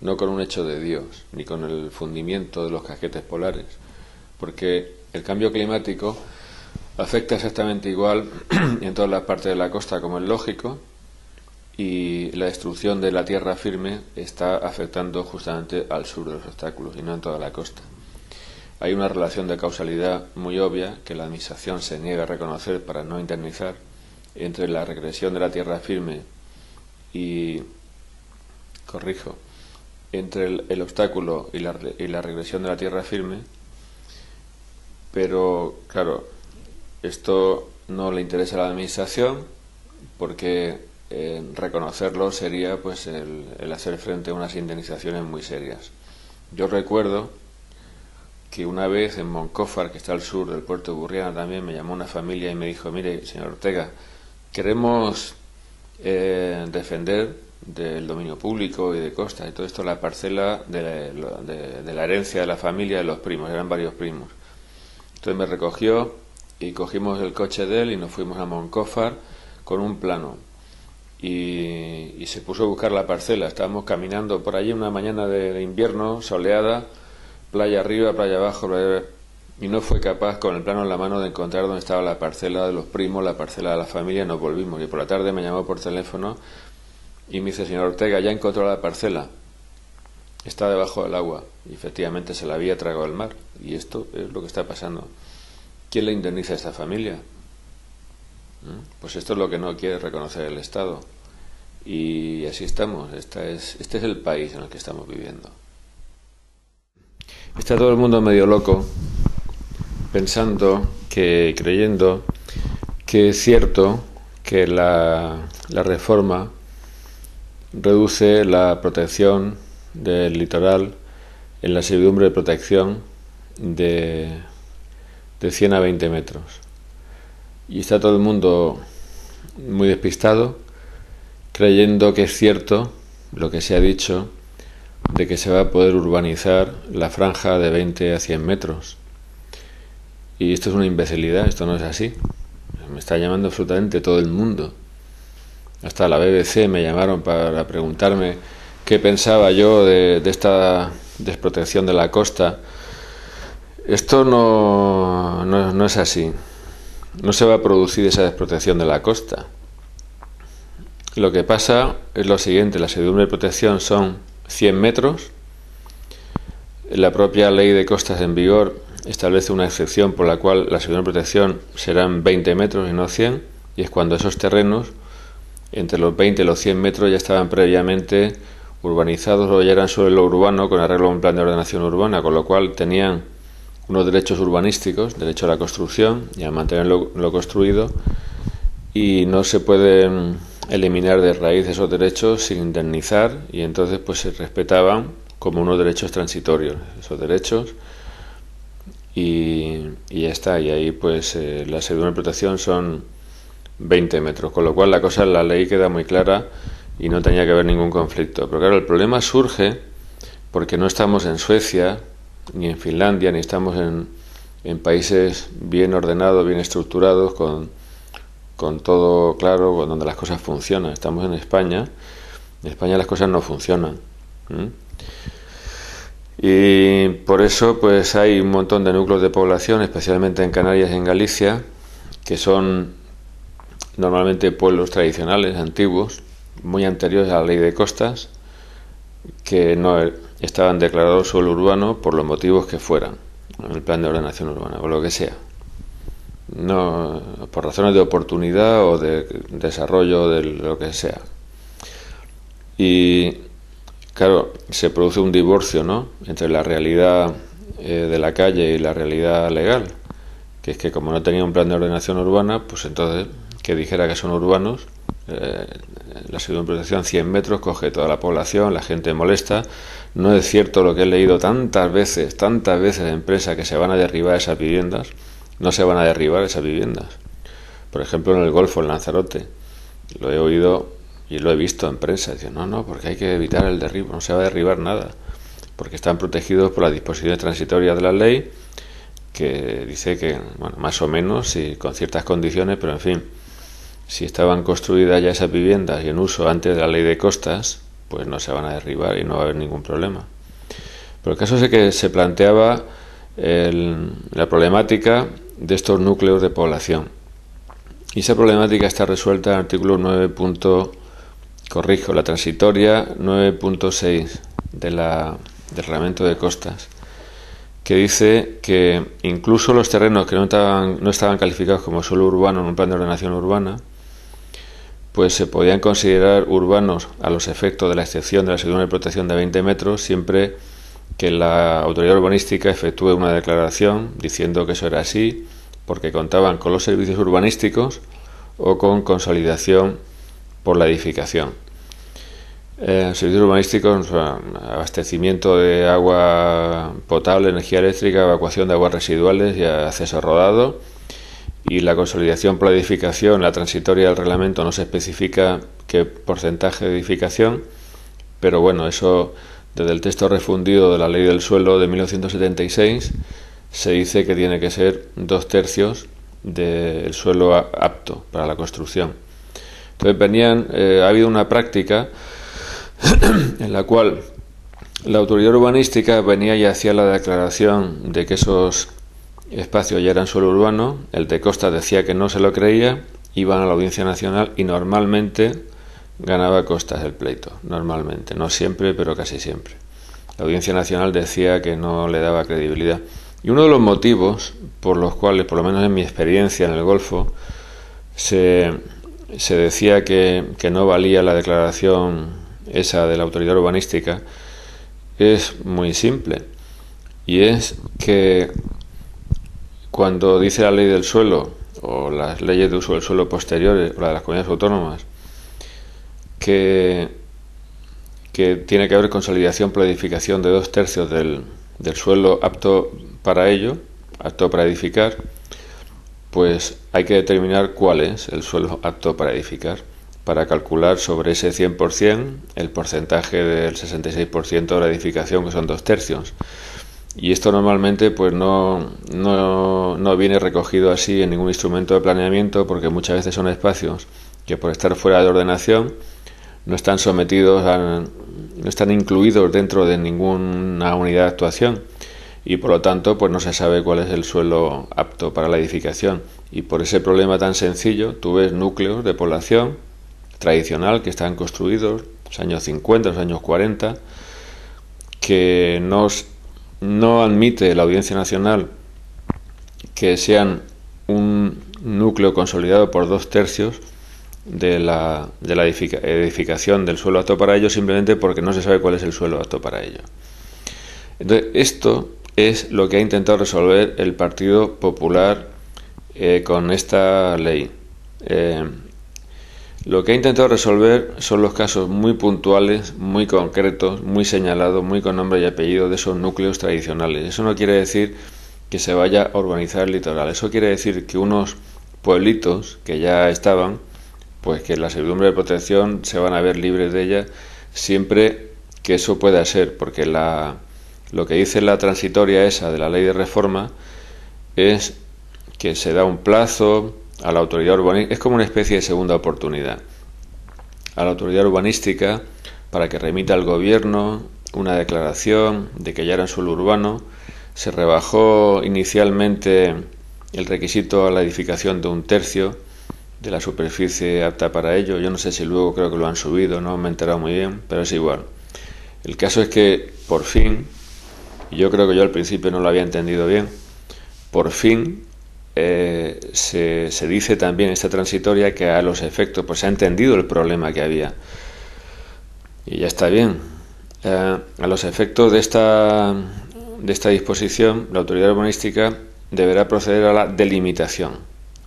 no con un hecho de Dios, ni con el fundimiento de los casquetes polares, porque el cambio climático afecta exactamente igual en todas las partes de la costa, como es lógico, y la destrucción de la tierra firme está afectando justamente al sur de los obstáculos y no en toda la costa. Hay una relación de causalidad muy obvia que la Administración se niega a reconocer para no indemnizar entre la regresión de la tierra firme y, entre el obstáculo y la regresión de la tierra firme, pero claro, esto no le interesa a la Administración, porque reconocerlo sería pues el hacer frente a unas indemnizaciones muy serias. Yo recuerdo que una vez en Moncófar, que está al sur del puerto de Burriana también, me llamó una familia y me dijo, mire, señor Ortega, queremos defender del dominio público y de costa y todo esto la parcela de la herencia de la familia de los primos, eran varios primos. Entonces me recogió y cogimos el coche de él y nos fuimos a Moncófar con un plano, y se puso a buscar la parcela. Estábamos caminando por allí una mañana de invierno soleada, playa arriba, playa abajo, y no fue capaz con el plano en la mano de encontrar dónde estaba la parcela de los primos, la parcela de la familia. Nos volvimos, y por la tarde me llamó por teléfono y me dice, señor Ortega, ya encontró la parcela, está debajo del agua, y efectivamente se la había tragado el mar. Y esto es lo que está pasando. ¿Quién le indemniza a esta familia? Pues esto es lo que no quiere reconocer el Estado, y así estamos. Este es el país en el que estamos viviendo. Está todo el mundo medio loco, creyendo que es cierto que la reforma reduce la protección del litoral en la servidumbre de protección de 100 a 20 metros. Y está todo el mundo muy despistado, creyendo que es cierto lo que se ha dicho de que se va a poder urbanizar la franja de 20 a 100 metros. Y esto es una imbecilidad, esto no es así. Me está llamando absolutamente todo el mundo. Hasta la BBC me llamaron para preguntarme qué pensaba yo de esta desprotección de la costa. Esto no es así. No se va a producir esa desprotección de la costa. Lo que pasa es lo siguiente: la servidumbre de protección son 100 metros. La propia ley de costas en vigor establece una excepción por la cual la servidumbre de protección serán 20 metros y no 100, y es cuando esos terrenos entre los 20 y los 100 metros ya estaban previamente urbanizados o ya eran suelo urbano con arreglo a un plan de ordenación urbana, con lo cual tenían unos derechos urbanísticos, derecho a la construcción y a mantener lo construido, y no se pueden eliminar de raíz esos derechos sin indemnizar, y entonces pues se respetaban como unos derechos transitorios esos derechos, y ya está. Y ahí pues la servidumbre de protección son 20 metros, con lo cual la cosa en la ley queda muy clara y no tenía que haber ningún conflicto. Pero claro, el problema surge porque no estamos en Suecia ni en Finlandia, ni estamos en países bien ordenados, bien estructurados, con todo claro, donde las cosas funcionan. Estamos en España. En España las cosas no funcionan. Y por eso pues hay un montón de núcleos de población, especialmente en Canarias y en Galicia, que son normalmente pueblos tradicionales, antiguos, muy anteriores a la ley de costas, que no estaban declarados suelo urbano por los motivos que fueran, en el plan de ordenación urbana o lo que sea, no por razones de oportunidad o de desarrollo de lo que sea. Y claro, se produce un divorcio, ¿no?, entre la realidad de la calle y la realidad legal, que es que como no tenía un plan de ordenación urbana, pues entonces que dijera que son urbanos, la servidumbre de protección 100 metros, coge toda la población, la gente molesta. No es cierto lo que he leído tantas veces en prensa, que se van a derribar esas viviendas. No se van a derribar esas viviendas. Por ejemplo, en el Golfo, en Lanzarote, lo he oído y lo he visto en prensa. Dicen, no, porque hay que evitar el derribo, no se va a derribar nada, porque están protegidos por las disposiciones transitorias de la ley, que dice que, bueno, más o menos, y con ciertas condiciones, pero en fin, si estaban construidas ya esas viviendas y en uso antes de la ley de costas, pues no se van a derribar y no va a haber ningún problema. Pero el caso es que se planteaba la problemática de estos núcleos de población. Y esa problemática está resuelta en el artículo 9. La transitoria 9.6 del Reglamento de Costas, que dice que incluso los terrenos que no estaban calificados como suelo urbano en un plan de ordenación urbana, pues se podían considerar urbanos a los efectos de la excepción de la servidumbre de protección de 20 metros, siempre que la autoridad urbanística efectúe una declaración diciendo que eso era así, porque contaban con los servicios urbanísticos o con consolidación por la edificación. Servicios urbanísticos, abastecimiento de agua potable, energía eléctrica, evacuación de aguas residuales y acceso rodado. Y la consolidación por la edificación, la transitoria del reglamento, no se especifica qué porcentaje de edificación, pero bueno, eso desde el texto refundido de la Ley del Suelo de 1976 se dice que tiene que ser 2/3 del suelo apto para la construcción. Entonces ha habido una práctica en la cual la autoridad urbanística venía y hacía la declaración de que esos espacios ya eran suelo urbano. El de Costas decía que no se lo creía, iban a la Audiencia Nacional y normalmente ganaba Costas el pleito, normalmente, no siempre, pero casi siempre. La Audiencia Nacional decía que no le daba credibilidad. Y uno de los motivos por los cuales, por lo menos en mi experiencia en el Golfo, se decía que no valía la declaración esa de la autoridad urbanística, es muy simple, y es que cuando dice la ley del suelo o las leyes de uso del suelo posteriores o la de las comunidades autónomas que tiene que haber consolidación por edificación de 2/3 del suelo apto para ello, apto para edificar, pues hay que determinar cuál es el suelo apto para edificar. para calcular sobre ese 100% el porcentaje del 66% de la edificación, que son 2/3. Y esto normalmente pues no viene recogido así en ningún instrumento de planeamiento, porque muchas veces son espacios que, por estar fuera de ordenación, no están no están incluidos dentro de ninguna unidad de actuación, y por lo tanto pues no se sabe cuál es el suelo apto para la edificación. Y por ese problema tan sencillo, tú ves núcleos de población tradicional que están construidos en los años 50, los años 40, que no admite la Audiencia Nacional que sean un núcleo consolidado por 2/3 de la edificación del suelo apto para ello, simplemente porque no se sabe cuál es el suelo apto para ello. Entonces, esto es lo que ha intentado resolver el Partido Popular con esta ley. Lo que ha intentado resolver son los casos muy puntuales, muy concretos, muy señalados, muy con nombre y apellido de esos núcleos tradicionales. Eso no quiere decir que se vaya a urbanizar el litoral. Eso quiere decir que unos pueblitos que ya estaban, pues que la servidumbre de protección se van a ver libres de ella, siempre que eso pueda ser, porque lo que dice la transitoria esa de la ley de reforma es que se da un plazo a la autoridad urbanística, es como una especie de segunda oportunidad a la autoridad urbanística para que remita al gobierno una declaración de que ya era en suelo urbano. Se rebajó inicialmente el requisito a la edificación de 1/3 de la superficie apta para ello. Yo no sé si luego, creo que lo han subido, no me he enterado muy bien, pero es igual. El caso es que por fin, y yo creo que yo al principio no lo había entendido bien, por fin se dice también en esta transitoria que a los efectos, pues se ha entendido el problema que había, y ya está bien. A los efectos de esta disposición, la autoridad urbanística deberá proceder a la delimitación,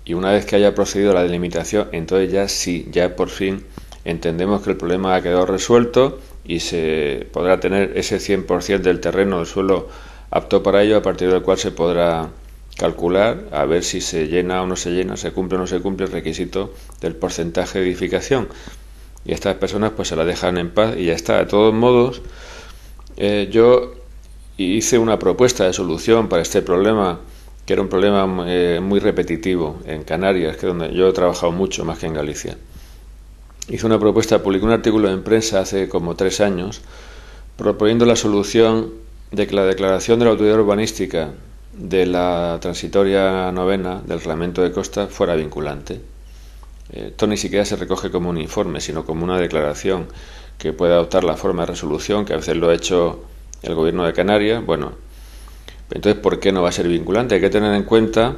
y una vez que haya procedido a la delimitación, entonces ya sí, ya por fin entendemos que el problema ha quedado resuelto y se podrá tener ese 100% del terreno, del suelo apto para ello, a partir del cual se podrá calcular a ver si se llena o no se llena, se cumple o no se cumple el requisito del porcentaje de edificación, y estas personas pues se la dejan en paz y ya está. De todos modos, yo hice una propuesta de solución para este problema, que era un problema muy repetitivo en Canarias, que es donde yo he trabajado mucho más que en Galicia. Hice una propuesta, publiqué un artículo en prensa hace como 3 años proponiendo la solución de que la declaración de la autoridad urbanística de la transitoria novena del reglamento de costas fuera vinculante. Esto ni siquiera se recoge como un informe, sino como una declaración que puede adoptar la forma de resolución, que a veces lo ha hecho el gobierno de Canarias. Bueno, entonces, ¿por qué no va a ser vinculante? Hay que tener en cuenta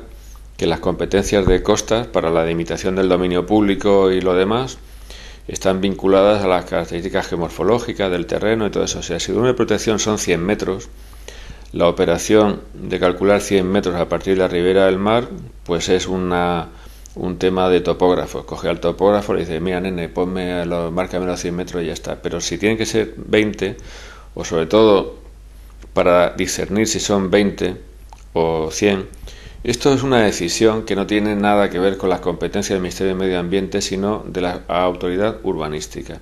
que las competencias de costas para la delimitación del dominio público y lo demás están vinculadas a las características geomorfológicas del terreno y todo eso. O sea, si una protección son 100 metros, la operación de calcular 100 metros a partir de la ribera del mar, pues es un tema de topógrafo. Coge al topógrafo y le dice, mira, nene, márcame los 100 metros y ya está. Pero si tienen que ser 20, o sobre todo para discernir si son 20 o 100, esto es una decisión que no tiene nada que ver con las competencias del Ministerio de Medio Ambiente, sino de la autoridad urbanística.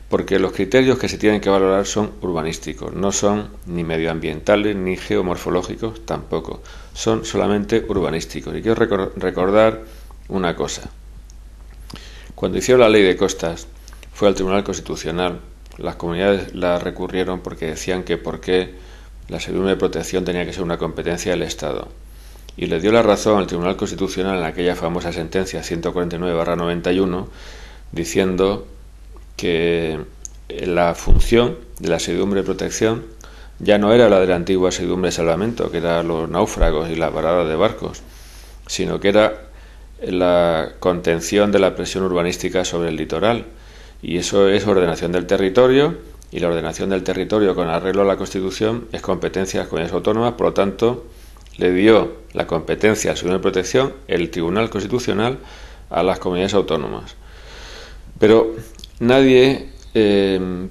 Porque los criterios que se tienen que valorar son urbanísticos, no son ni medioambientales ni geomorfológicos tampoco, son solamente urbanísticos. Y quiero recordar una cosa. Cuando hicieron la ley de costas, fue al Tribunal Constitucional. Las comunidades la recurrieron porque decían que por qué la servidumbre de protección tenía que ser una competencia del Estado. Y le dio la razón al Tribunal Constitucional en aquella famosa sentencia 149/91, diciendo que la función de la servidumbre de protección ya no era la de la antigua servidumbre de salvamento, que eran los náufragos y las varadas de barcos, sino que era la contención de la presión urbanística sobre el litoral. Y eso es ordenación del territorio, y la ordenación del territorio con arreglo a la Constitución es competencia de las comunidades autónomas. Por lo tanto, le dio la competencia a la servidumbre de protección el Tribunal Constitucional a las comunidades autónomas. Pero nadie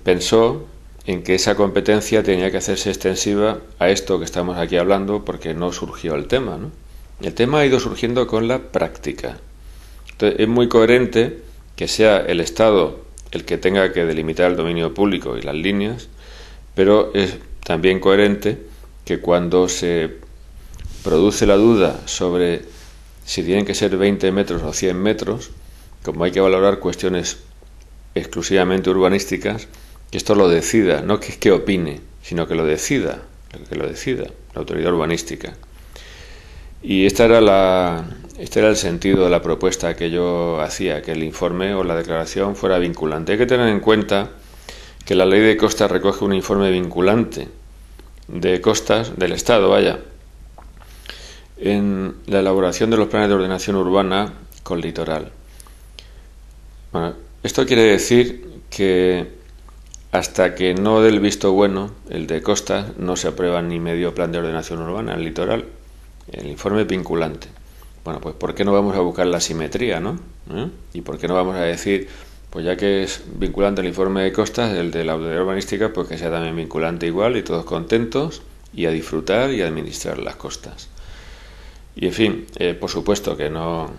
pensó en que esa competencia tenía que hacerse extensiva a esto que estamos aquí hablando, porque no surgió el tema, ¿no? El tema ha ido surgiendo con la práctica. Entonces, es muy coherente que sea el Estado el que tenga que delimitar el dominio público y las líneas, pero es también coherente que cuando se produce la duda sobre si tienen que ser 20 metros o 100 metros, como hay que valorar cuestiones exclusivamente urbanísticas, que esto lo decida, no que opine, sino que lo decida la autoridad urbanística. Y este era el sentido de la propuesta que yo hacía, que el informe o la declaración fuera vinculante. Hay que tener en cuenta que la ley de costas recoge un informe vinculante de costas del Estado, en la elaboración de los planes de ordenación urbana con litoral. Bueno, esto quiere decir que hasta que no dé el visto bueno, el de costas, no se aprueba ni medio plan de ordenación urbana en el litoral. El informe vinculante. Bueno, pues ¿por qué no vamos a buscar la simetría, no? ¿Y por qué no vamos a decir, pues ya que es vinculante el informe de costas, el de la autoridad urbanística, pues que sea también vinculante igual y todos contentos y a disfrutar y a administrar las costas? Y en fin, por supuesto que no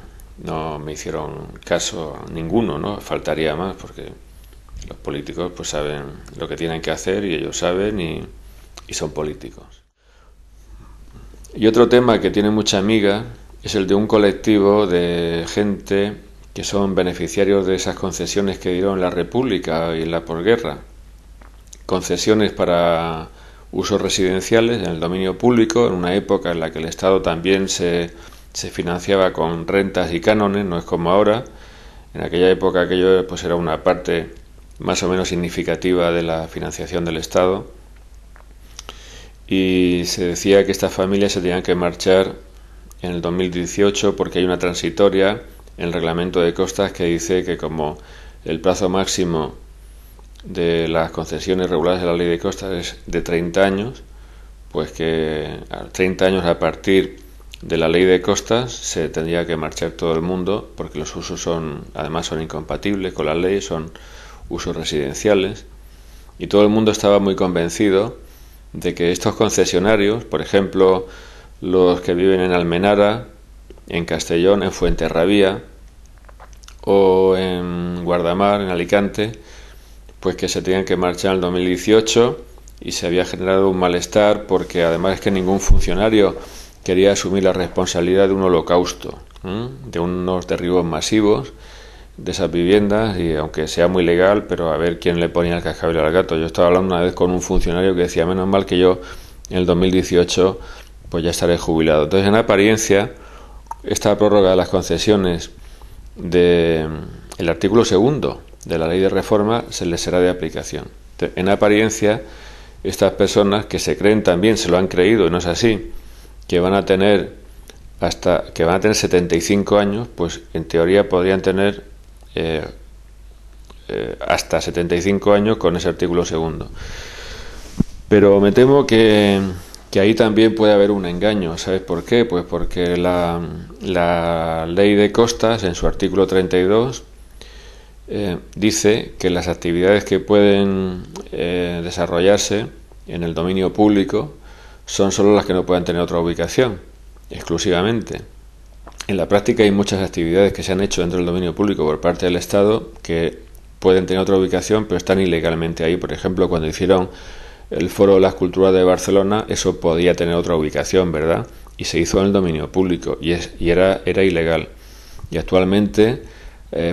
me hicieron caso ninguno, ¿no? Faltaría más, porque los políticos pues saben lo que tienen que hacer y ellos saben y son políticos. Y otro tema que tiene mucha amiga es el de un colectivo de gente que son beneficiarios de esas concesiones que dieron en la República y en la posguerra. Concesiones para usos residenciales en el dominio público, en una época en la que el Estado también se financiaba con rentas y cánones, no es como ahora. En aquella época aquello pues era una parte más o menos significativa de la financiación del Estado. Y se decía que estas familias se tenían que marchar en el 2018 porque hay una transitoria en el reglamento de costas que dice que como el plazo máximo de las concesiones reguladas de la ley de costas es de 30 años, pues que a 30 años a partir de la ley de costas se tendría que marchar todo el mundo porque los usos además son incompatibles con la ley, son usos residenciales, y todo el mundo estaba muy convencido de que estos concesionarios, por ejemplo, los que viven en Almenara, en Castellón, en Fuenterrabía o en Guardamar, en Alicante, pues que se tenían que marchar en el 2018 y se había generado un malestar porque además es que ningún funcionario quería asumir la responsabilidad de un holocausto, de unos derribos masivos de esas viviendas, y aunque sea muy legal, pero a ver quién le ponía el cascabel al gato. Yo estaba hablando una vez con un funcionario que decía, menos mal que yo en el 2018 pues ya estaré jubilado. Entonces, en apariencia, esta prórroga de las concesiones del artículo 2 de la ley de reforma se les será de aplicación. En apariencia, estas personas que se creen también, se lo han creído, y no es así, que van a tener 75 años, pues en teoría podrían tener hasta 75 años con ese artículo 2. Pero me temo que ahí también puede haber un engaño. ¿Sabes por qué? Pues porque la ley de costas, en su artículo 32, dice que las actividades que pueden desarrollarse en el dominio público son solo las que no puedan tener otra ubicación, exclusivamente. En la práctica hay muchas actividades que se han hecho dentro del dominio público por parte del Estado que pueden tener otra ubicación, pero están ilegalmente ahí. Por ejemplo, cuando hicieron el Foro de las Culturas de Barcelona, eso podía tener otra ubicación, ¿verdad? Y se hizo en el dominio público y era ilegal. Y actualmente,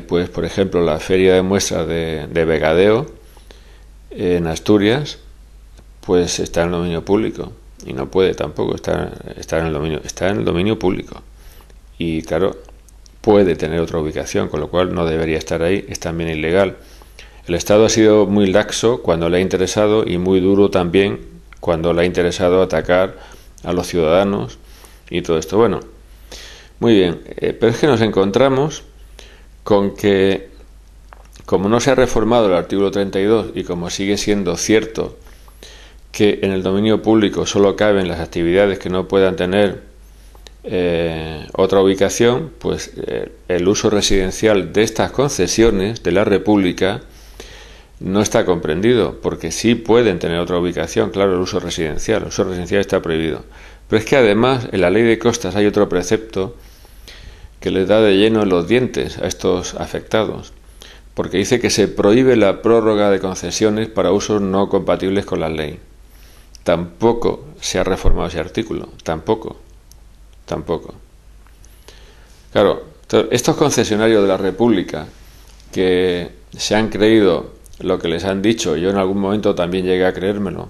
pues por ejemplo, la Feria de Muestras de Vegadeo en Asturias, pues está en el dominio público y no puede tampoco estar en el dominio público. Y claro, puede tener otra ubicación, con lo cual no debería estar ahí, es también ilegal. El Estado ha sido muy laxo cuando le ha interesado y muy duro también cuando le ha interesado atacar a los ciudadanos y todo esto. Bueno, muy bien, pero es que nos encontramos con que, como no se ha reformado el artículo 32 y como sigue siendo cierto que en el dominio público solo caben las actividades que no puedan tener otra ubicación, pues el uso residencial de estas concesiones de la República no está comprendido, porque sí pueden tener otra ubicación, claro, el uso residencial está prohibido. Pero es que además en la ley de costas hay otro precepto que les da de lleno en los dientes a estos afectados, porque dice que se prohíbe la prórroga de concesiones para usos no compatibles con la ley. Tampoco se ha reformado ese artículo, tampoco. Claro, estos concesionarios de la República que se han creído lo que les han dicho, yo en algún momento también llegué a creérmelo,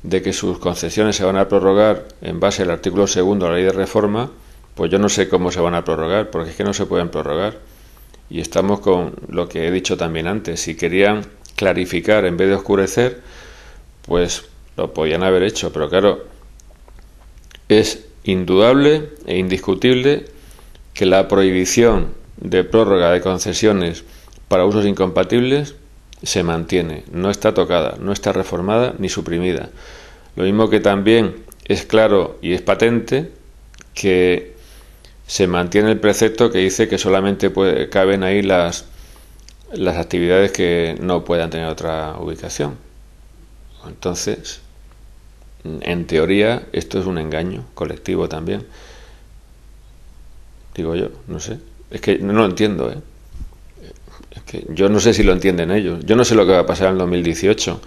de que sus concesiones se van a prorrogar en base al artículo 2 de la ley de reforma, pues yo no sé cómo se van a prorrogar, porque es que no se pueden prorrogar. Y estamos con lo que he dicho también antes, si querían clarificar en vez de oscurecer, pues lo podían haber hecho, pero claro, es indudable e indiscutible que la prohibición de prórroga de concesiones para usos incompatibles se mantiene, no está tocada, no está reformada ni suprimida. Lo mismo que también es claro y es patente que se mantiene el precepto que dice que solamente caben ahí las actividades que no puedan tener otra ubicación. Entonces, en teoría, esto es un engaño colectivo también. Digo yo, no sé. Es que no lo entiendo, ¿eh? Es que yo no sé si lo entienden ellos. Yo no sé lo que va a pasar en 2018,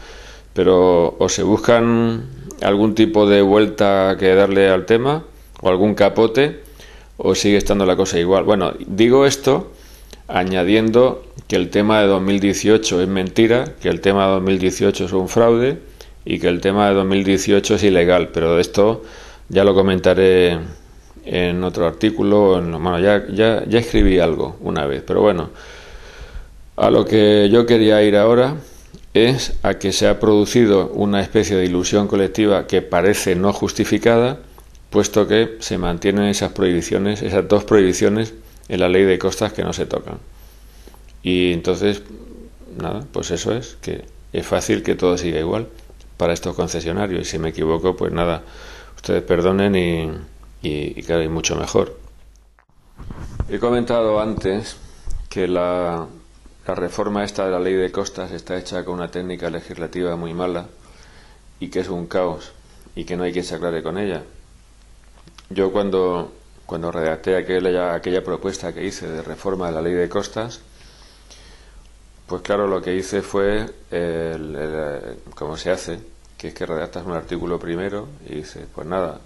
pero o se buscan algún tipo de vuelta que darle al tema, o algún capote, o sigue estando la cosa igual. Bueno, digo esto añadiendo que el tema de 2018 es mentira, que el tema de 2018 es un fraude y que el tema de 2018 es ilegal, pero de esto ya lo comentaré en otro artículo. Bueno, ya escribí algo una vez, pero bueno, a lo que yo quería ir ahora es a que se ha producido una especie de ilusión colectiva que parece no justificada, puesto que se mantienen esas prohibiciones, esas dos prohibiciones en la ley de costas que no se tocan. Y entonces, nada, pues eso es, que es fácil que todo siga igual para estos concesionarios. Y si me equivoco, pues nada, ustedes perdonen y claro, y mucho mejor. He comentado antes que la reforma esta de la ley de costas está hecha con una técnica legislativa muy mala y que es un caos y que no hay quien se aclare con ella. Yo cuando redacté aquella propuesta que hice de reforma de la ley de costas, pues claro, lo que hice fue como se hace, que es que redactas un artículo primero y dices, pues nada,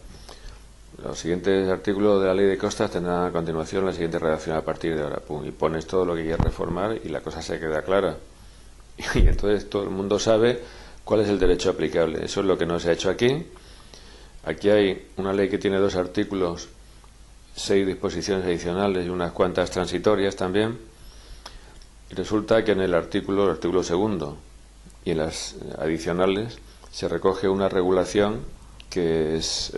los siguientes artículos de la ley de costas tendrán a continuación la siguiente redacción a partir de ahora, pum, y pones todo lo que quieres reformar y la cosa se queda clara. Y entonces todo el mundo sabe cuál es el derecho aplicable. Eso es lo que no se ha hecho aquí. Aquí hay una ley que tiene 2 artículos, 6 disposiciones adicionales y unas cuantas transitorias también. Y resulta que en el artículo 2 y en las adicionales se recoge una regulación que es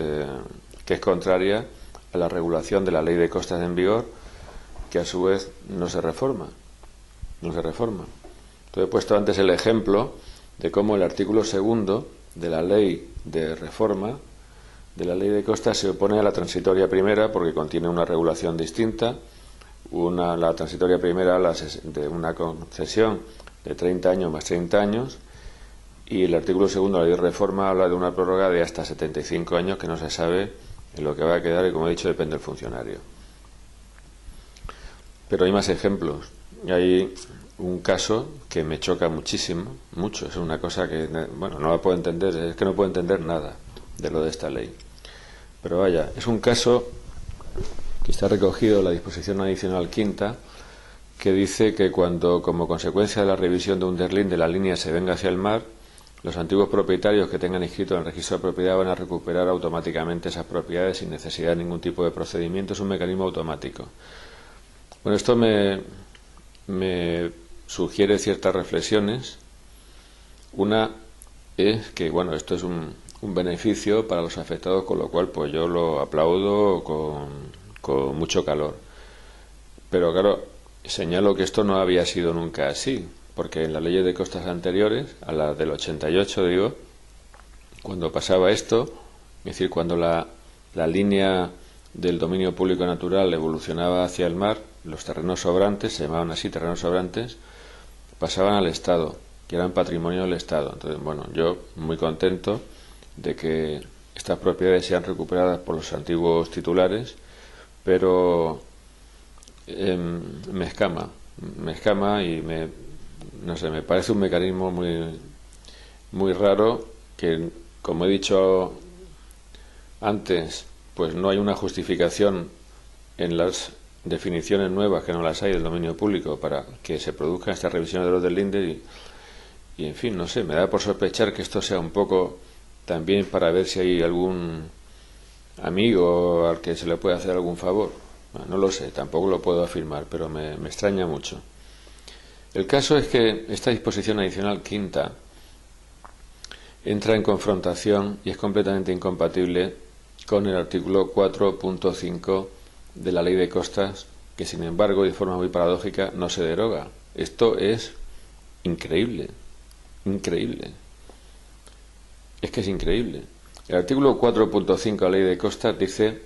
contraria a la regulación de la ley de costas en vigor, que a su vez no se reforma. Entonces he puesto antes el ejemplo de cómo el artículo 2 de la ley de reforma de la ley de costas se opone a la transitoria primera porque contiene una regulación distinta. La transitoria primera de una concesión de 30 años más 30 años, y el artículo 2 de la ley de reforma habla de una prórroga de hasta 75 años que no se sabe en lo que va a quedar y, como he dicho, depende del funcionario. Pero hay más ejemplos. Hay un caso que me choca muchísimo, mucho, es una cosa que, bueno, no la puedo entender, es que no puedo entender nada de lo de esta ley. Pero vaya, es un caso que está recogido en la disposición adicional quinta, que dice que cuando, como consecuencia de la revisión de Underlin de la línea se venga hacia el mar, los antiguos propietarios que tengan inscrito en el registro de propiedad van a recuperar automáticamente esas propiedades sin necesidad de ningún tipo de procedimiento. Es un mecanismo automático. Bueno, esto me sugiere ciertas reflexiones. Una es que, bueno, esto es un beneficio para los afectados, con lo cual pues yo lo aplaudo con mucho calor. Pero claro, señalo que esto no había sido nunca así, porque en las leyes de costas anteriores, a las del 88 digo, cuando pasaba esto, es decir, cuando la línea del dominio público natural evolucionaba hacia el mar, los terrenos sobrantes, se llamaban así terrenos sobrantes, pasaban al Estado, que eran patrimonio del Estado. Entonces, bueno, yo muy contento de que estas propiedades sean recuperadas por los antiguos titulares, pero me escama y me no sé, me parece un mecanismo muy raro que, como he dicho antes, pues no hay una justificación en las definiciones nuevas, que no las hay del dominio público, para que se produzcan estas revisiones de los del Linde y en fin, no sé, me da por sospechar que esto sea un poco también para ver si hay algún amigo al que se le puede hacer algún favor. Bueno, no lo sé, tampoco lo puedo afirmar, pero me extraña mucho. El caso es que esta disposición adicional quinta entra en confrontación y es completamente incompatible con el artículo 4.5 de la Ley de Costas, que sin embargo, de forma muy paradójica, no se deroga. Esto es increíble, increíble. Es que es increíble. El artículo 4.5 de la Ley de Costas dice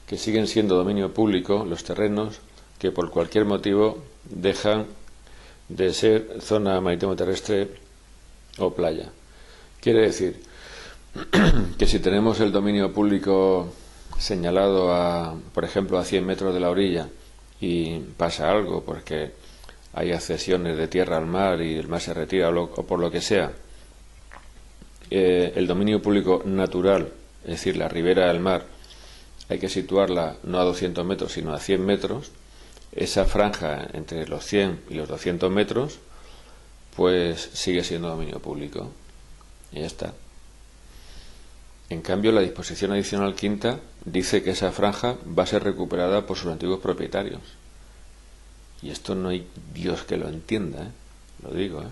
que siguen siendo dominio público los terrenos que por cualquier motivo dejan de ser zona marítimo-terrestre o playa. Quiere decir que si tenemos el dominio público señalado por ejemplo, a 100 metros de la orilla y pasa algo porque hay accesiones de tierra al mar y el mar se retira o por lo que sea, el dominio público natural, es decir, la ribera del mar, hay que situarla no a 200 metros sino a 100 metros, esa franja entre los 100 y los 200 metros pues sigue siendo dominio público y ya está. En cambio, la disposición adicional quinta dice que esa franja va a ser recuperada por sus antiguos propietarios. Y esto no hay Dios que lo entienda, lo digo.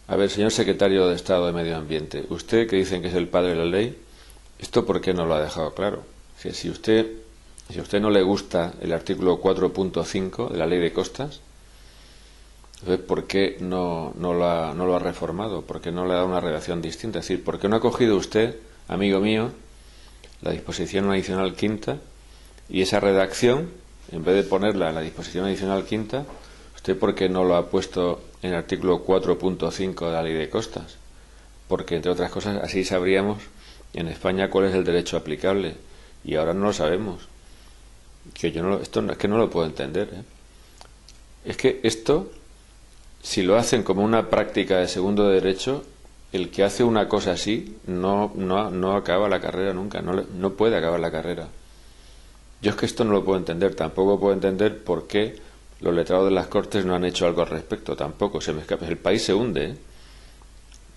A ver, señor secretario de Estado de Medio Ambiente, usted que dicen que es el padre de la ley, ¿esto por qué no lo ha dejado claro? Si a usted no le gusta el artículo 4.5 de la Ley de Costas, entonces, ¿por qué no lo ha reformado? ¿Por qué no le ha dado una redacción distinta? Es decir, ¿por qué no ha cogido usted, amigo mío, la disposición adicional quinta y esa redacción, en vez de ponerla en la disposición adicional quinta, usted por qué no lo ha puesto en el artículo 4.5 de la Ley de Costas? Porque, entre otras cosas, así sabríamos en España cuál es el derecho aplicable. Y ahora no lo sabemos. Esto es que no lo puedo entender. Es que esto, si lo hacen como una práctica de segundo de derecho, el que hace una cosa así no acaba la carrera nunca, no puede acabar la carrera. Yo es que esto no lo puedo entender, tampoco puedo entender por qué los letrados de las Cortes no han hecho algo al respecto, tampoco, se me escapa. El país se hunde,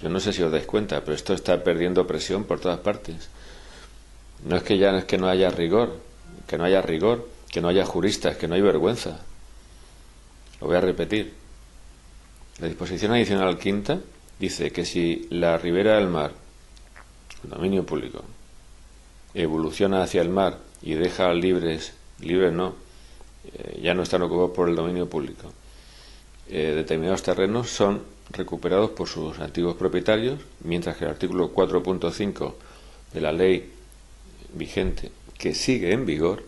Yo no sé si os dais cuenta, pero esto está perdiendo presión por todas partes. No es que no haya rigor, que no haya juristas, que no hay vergüenza. Lo voy a repetir. La disposición adicional quinta dice que si la ribera del mar, el dominio público, evoluciona hacia el mar y deja libres no, ya no están ocupados por el dominio público, determinados terrenos son recuperados por sus antiguos propietarios, mientras que el artículo 4.5 de la ley vigente, que sigue en vigor,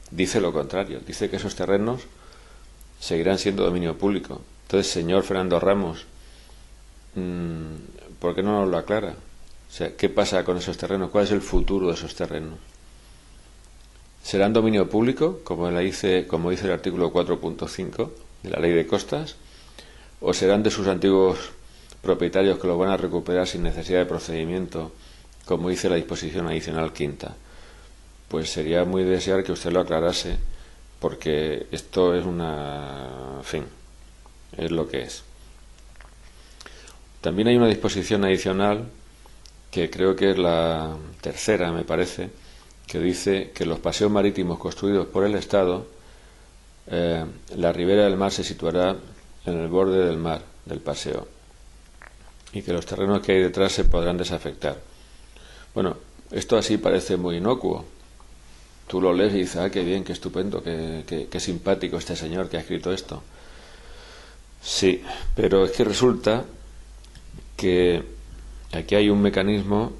dice lo contrario, dice que esos terrenos seguirán siendo dominio público. Entonces, señor Fernando Ramos, ¿por qué no nos lo aclara? O sea, ¿qué pasa con esos terrenos? ¿Cuál es el futuro de esos terrenos? ¿Serán dominio público, como dice el artículo 4.5 de la Ley de Costas? ¿O serán de sus antiguos propietarios que los van a recuperar sin necesidad de procedimiento, como dice la disposición adicional quinta? Pues sería muy desear que usted lo aclarase, porque esto es en fin, es lo que es. También hay una disposición adicional, que creo que es la tercera, me parece, que dice que los paseos marítimos construidos por el Estado, la ribera del mar se situará en el borde del mar, del paseo, y que los terrenos que hay detrás se podrán desafectar. Bueno, esto así parece muy inocuo. Tú lo lees y dices, qué bien, qué estupendo, qué simpático este señor que ha escrito esto. Sí, pero es que resulta que aquí hay un mecanismo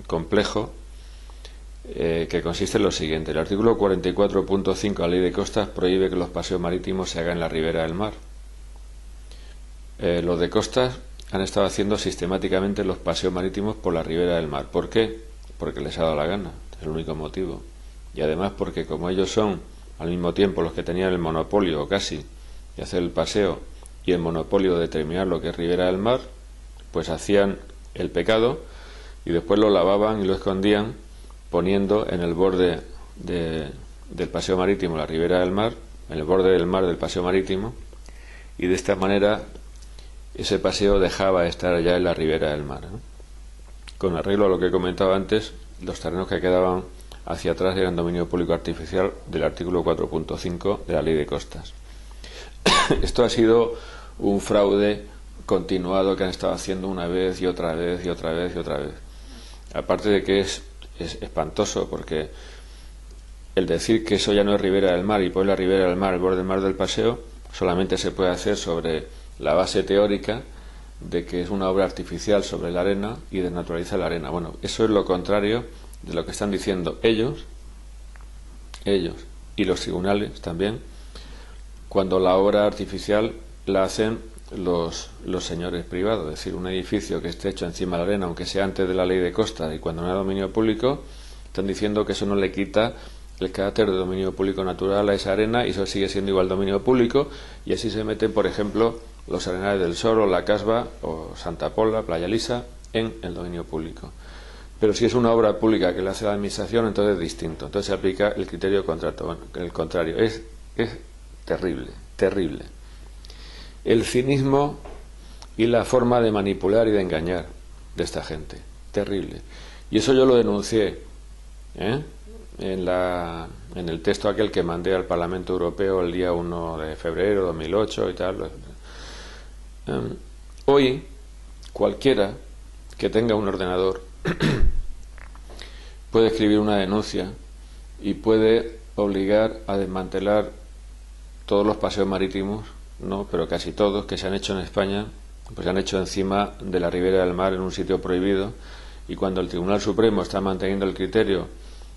complejo que consiste en lo siguiente. El artículo 44.5 de la Ley de Costas prohíbe que los paseos marítimos se hagan en la ribera del mar. Los de Costas han estado haciendo sistemáticamente los paseos marítimos por la ribera del mar. ¿Por qué? Porque les ha dado la gana, es el único motivo. Y además porque como ellos son al mismo tiempo los que tenían el monopolio, o casi, y hacer el paseo y el monopolio de determinar lo que es ribera del mar, pues hacían el pecado y después lo lavaban y lo escondían poniendo en el borde del paseo marítimo la ribera del mar, en el borde del mar del paseo marítimo, y de esta manera ese paseo dejaba de estar allá en la ribera del mar, ¿no? Con arreglo a lo que he comentado antes, los terrenos que quedaban hacia atrás eran dominio público artificial del artículo 4.5 de la Ley de Costas. Esto ha sido un fraude continuado que han estado haciendo una vez y otra vez y otra vez y otra vez. Aparte de que es espantoso, porque el decir que eso ya no es ribera del mar y poner la ribera del mar, el borde del mar del paseo, solamente se puede hacer sobre la base teórica de que es una obra artificial sobre la arena y desnaturaliza la arena. Bueno, eso es lo contrario de lo que están diciendo ellos y los tribunales también, cuando la obra artificial la hacen los señores privados. Es decir, un edificio que esté hecho encima de la arena, aunque sea antes de la Ley de Costas y cuando no es dominio público, están diciendo que eso no le quita el carácter de dominio público natural a esa arena, y eso sigue siendo igual dominio público, y así se meten, por ejemplo, los Arenales del Soro, la Casba o Santa Pola, Playa Lisa, en el dominio público. Pero si es una obra pública que la hace la administración, entonces es distinto, entonces se aplica el criterio de contrato. Bueno, el contrario, es terrible, terrible. El cinismo y la forma de manipular y de engañar de esta gente, terrible. Y eso yo lo denuncié, en el texto aquel que mandé al Parlamento Europeo el día 1 de febrero de 2008 y tal. Hoy cualquiera que tenga un ordenador puede escribir una denuncia y puede obligar a desmantelar todos los paseos marítimos, no, pero casi todos que se han hecho en España, pues se han hecho encima de la ribera del mar en un sitio prohibido, y cuando el Tribunal Supremo está manteniendo el criterio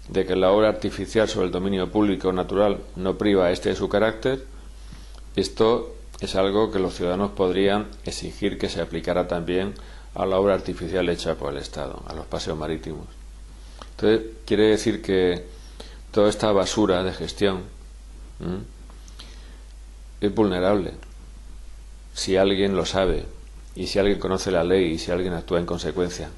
de que la obra artificial sobre el dominio público natural no priva de su carácter, esto es algo que los ciudadanos podrían exigir que se aplicara también a la obra artificial hecha por el Estado, a los paseos marítimos. Entonces, quiere decir que toda esta basura de gestión es vulnerable si alguien lo sabe y si alguien conoce la ley y si alguien actúa en consecuencia.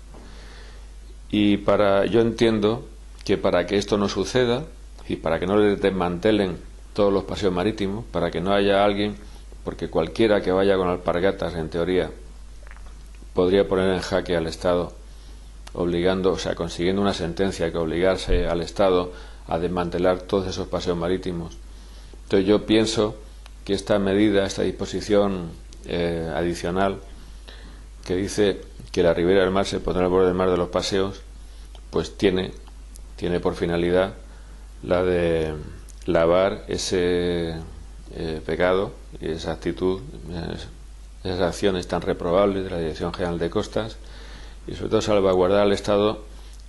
Y yo entiendo que para que esto no suceda y para que no les desmantelen todos los paseos marítimos, para que no haya alguien, porque cualquiera que vaya con alpargatas, en teoría, podría poner en jaque al Estado, consiguiendo una sentencia que obligase al Estado a desmantelar todos esos paseos marítimos. Entonces yo pienso que esta medida, esta disposición adicional que dice que la ribera del mar se pondrá al borde del mar de los paseos, pues tiene por finalidad la de lavar ese pecado y esa actitud, esas acciones tan reprobables de la Dirección General de Costas, y sobre todo salvaguardar al Estado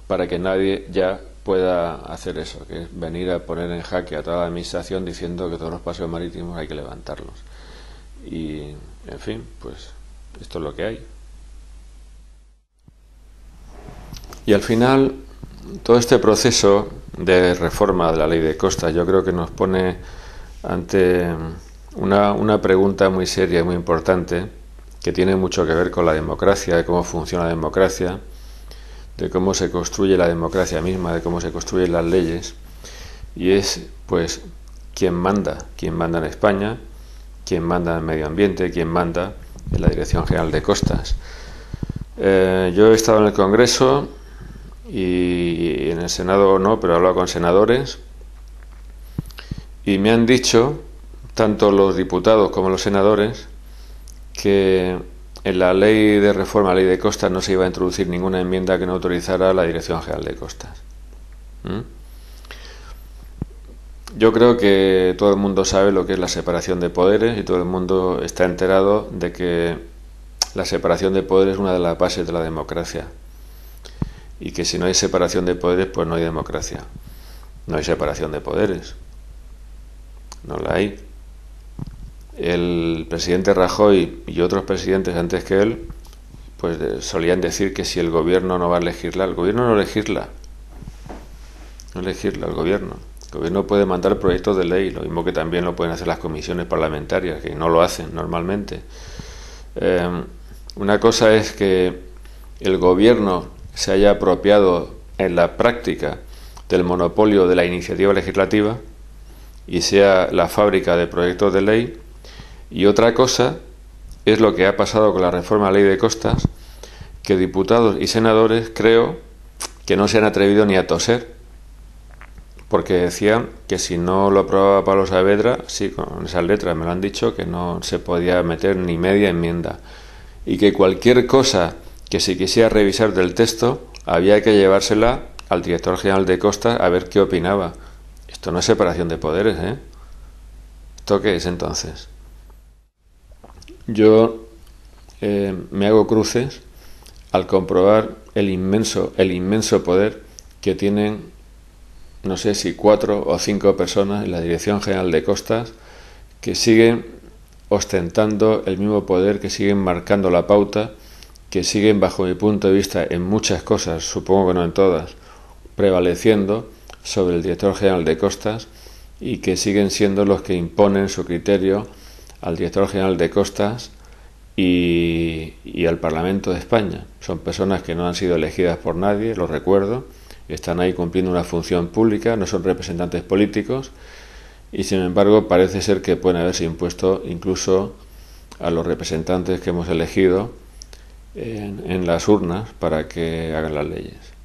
para que nadie ya pueda hacer eso, que es venir a poner en jaque a toda la administración diciendo que todos los paseos marítimos hay que levantarlos. Y, en fin, pues esto es lo que hay. Y al final, todo este proceso de reforma de la Ley de Costas yo creo que nos pone ante una pregunta muy seria y muy importante, que tiene mucho que ver con la democracia, de cómo funciona la democracia, de cómo se construye la democracia misma, de cómo se construyen las leyes, y es, pues, quién manda en España, quién manda en el medio ambiente, quién manda en la Dirección General de Costas. Yo he estado en el Congreso y en el Senado no, pero he hablado con senadores y me han dicho, tanto los diputados como los senadores, que en la ley de reforma, la ley de costas, no se iba a introducir ninguna enmienda que no autorizara la Dirección General de Costas. Yo creo que todo el mundo sabe lo que es la separación de poderes y todo el mundo está enterado de que la separación de poderes es una de las bases de la democracia, y que si no hay separación de poderes, pues no hay democracia. No hay separación de poderes, no la hay. El presidente Rajoy y otros presidentes antes que él, pues solían decir que si el gobierno no va a legislar, el gobierno no legisla, el gobierno El gobierno puede mandar proyectos de ley, lo mismo que también lo pueden hacer las comisiones parlamentarias, que no lo hacen normalmente. Una cosa es que el gobierno se haya apropiado en la práctica del monopolio de la iniciativa legislativa y sea la fábrica de proyectos de ley, y otra cosa es lo que ha pasado con la reforma de la ley de costas, que diputados y senadores creo que no se han atrevido ni a toser, porque decían que si no lo aprobaba Pablo Saavedra, sí, con esas letras me lo han dicho, que no se podía meter ni media enmienda, y que cualquier cosa que se quisiera revisar del texto había que llevársela al director general de Costas a ver qué opinaba. Esto no es separación de poderes, ¿eh? ¿Esto qué es entonces? Yo me hago cruces al comprobar el inmenso poder que tienen, no sé si 4 o 5 personas en la Dirección General de Costas, que siguen ostentando el mismo poder, que siguen marcando la pauta, que siguen, bajo mi punto de vista, en muchas cosas, supongo que no en todas, prevaleciendo sobre el director general de Costas, y que siguen siendo los que imponen su criterio al director general de Costas y al Parlamento de España. Son personas que no han sido elegidas por nadie, lo recuerdo, están ahí cumpliendo una función pública, no son representantes políticos, y sin embargo parece ser que pueden haberse impuesto incluso a los representantes que hemos elegido en las urnas para que hagan las leyes.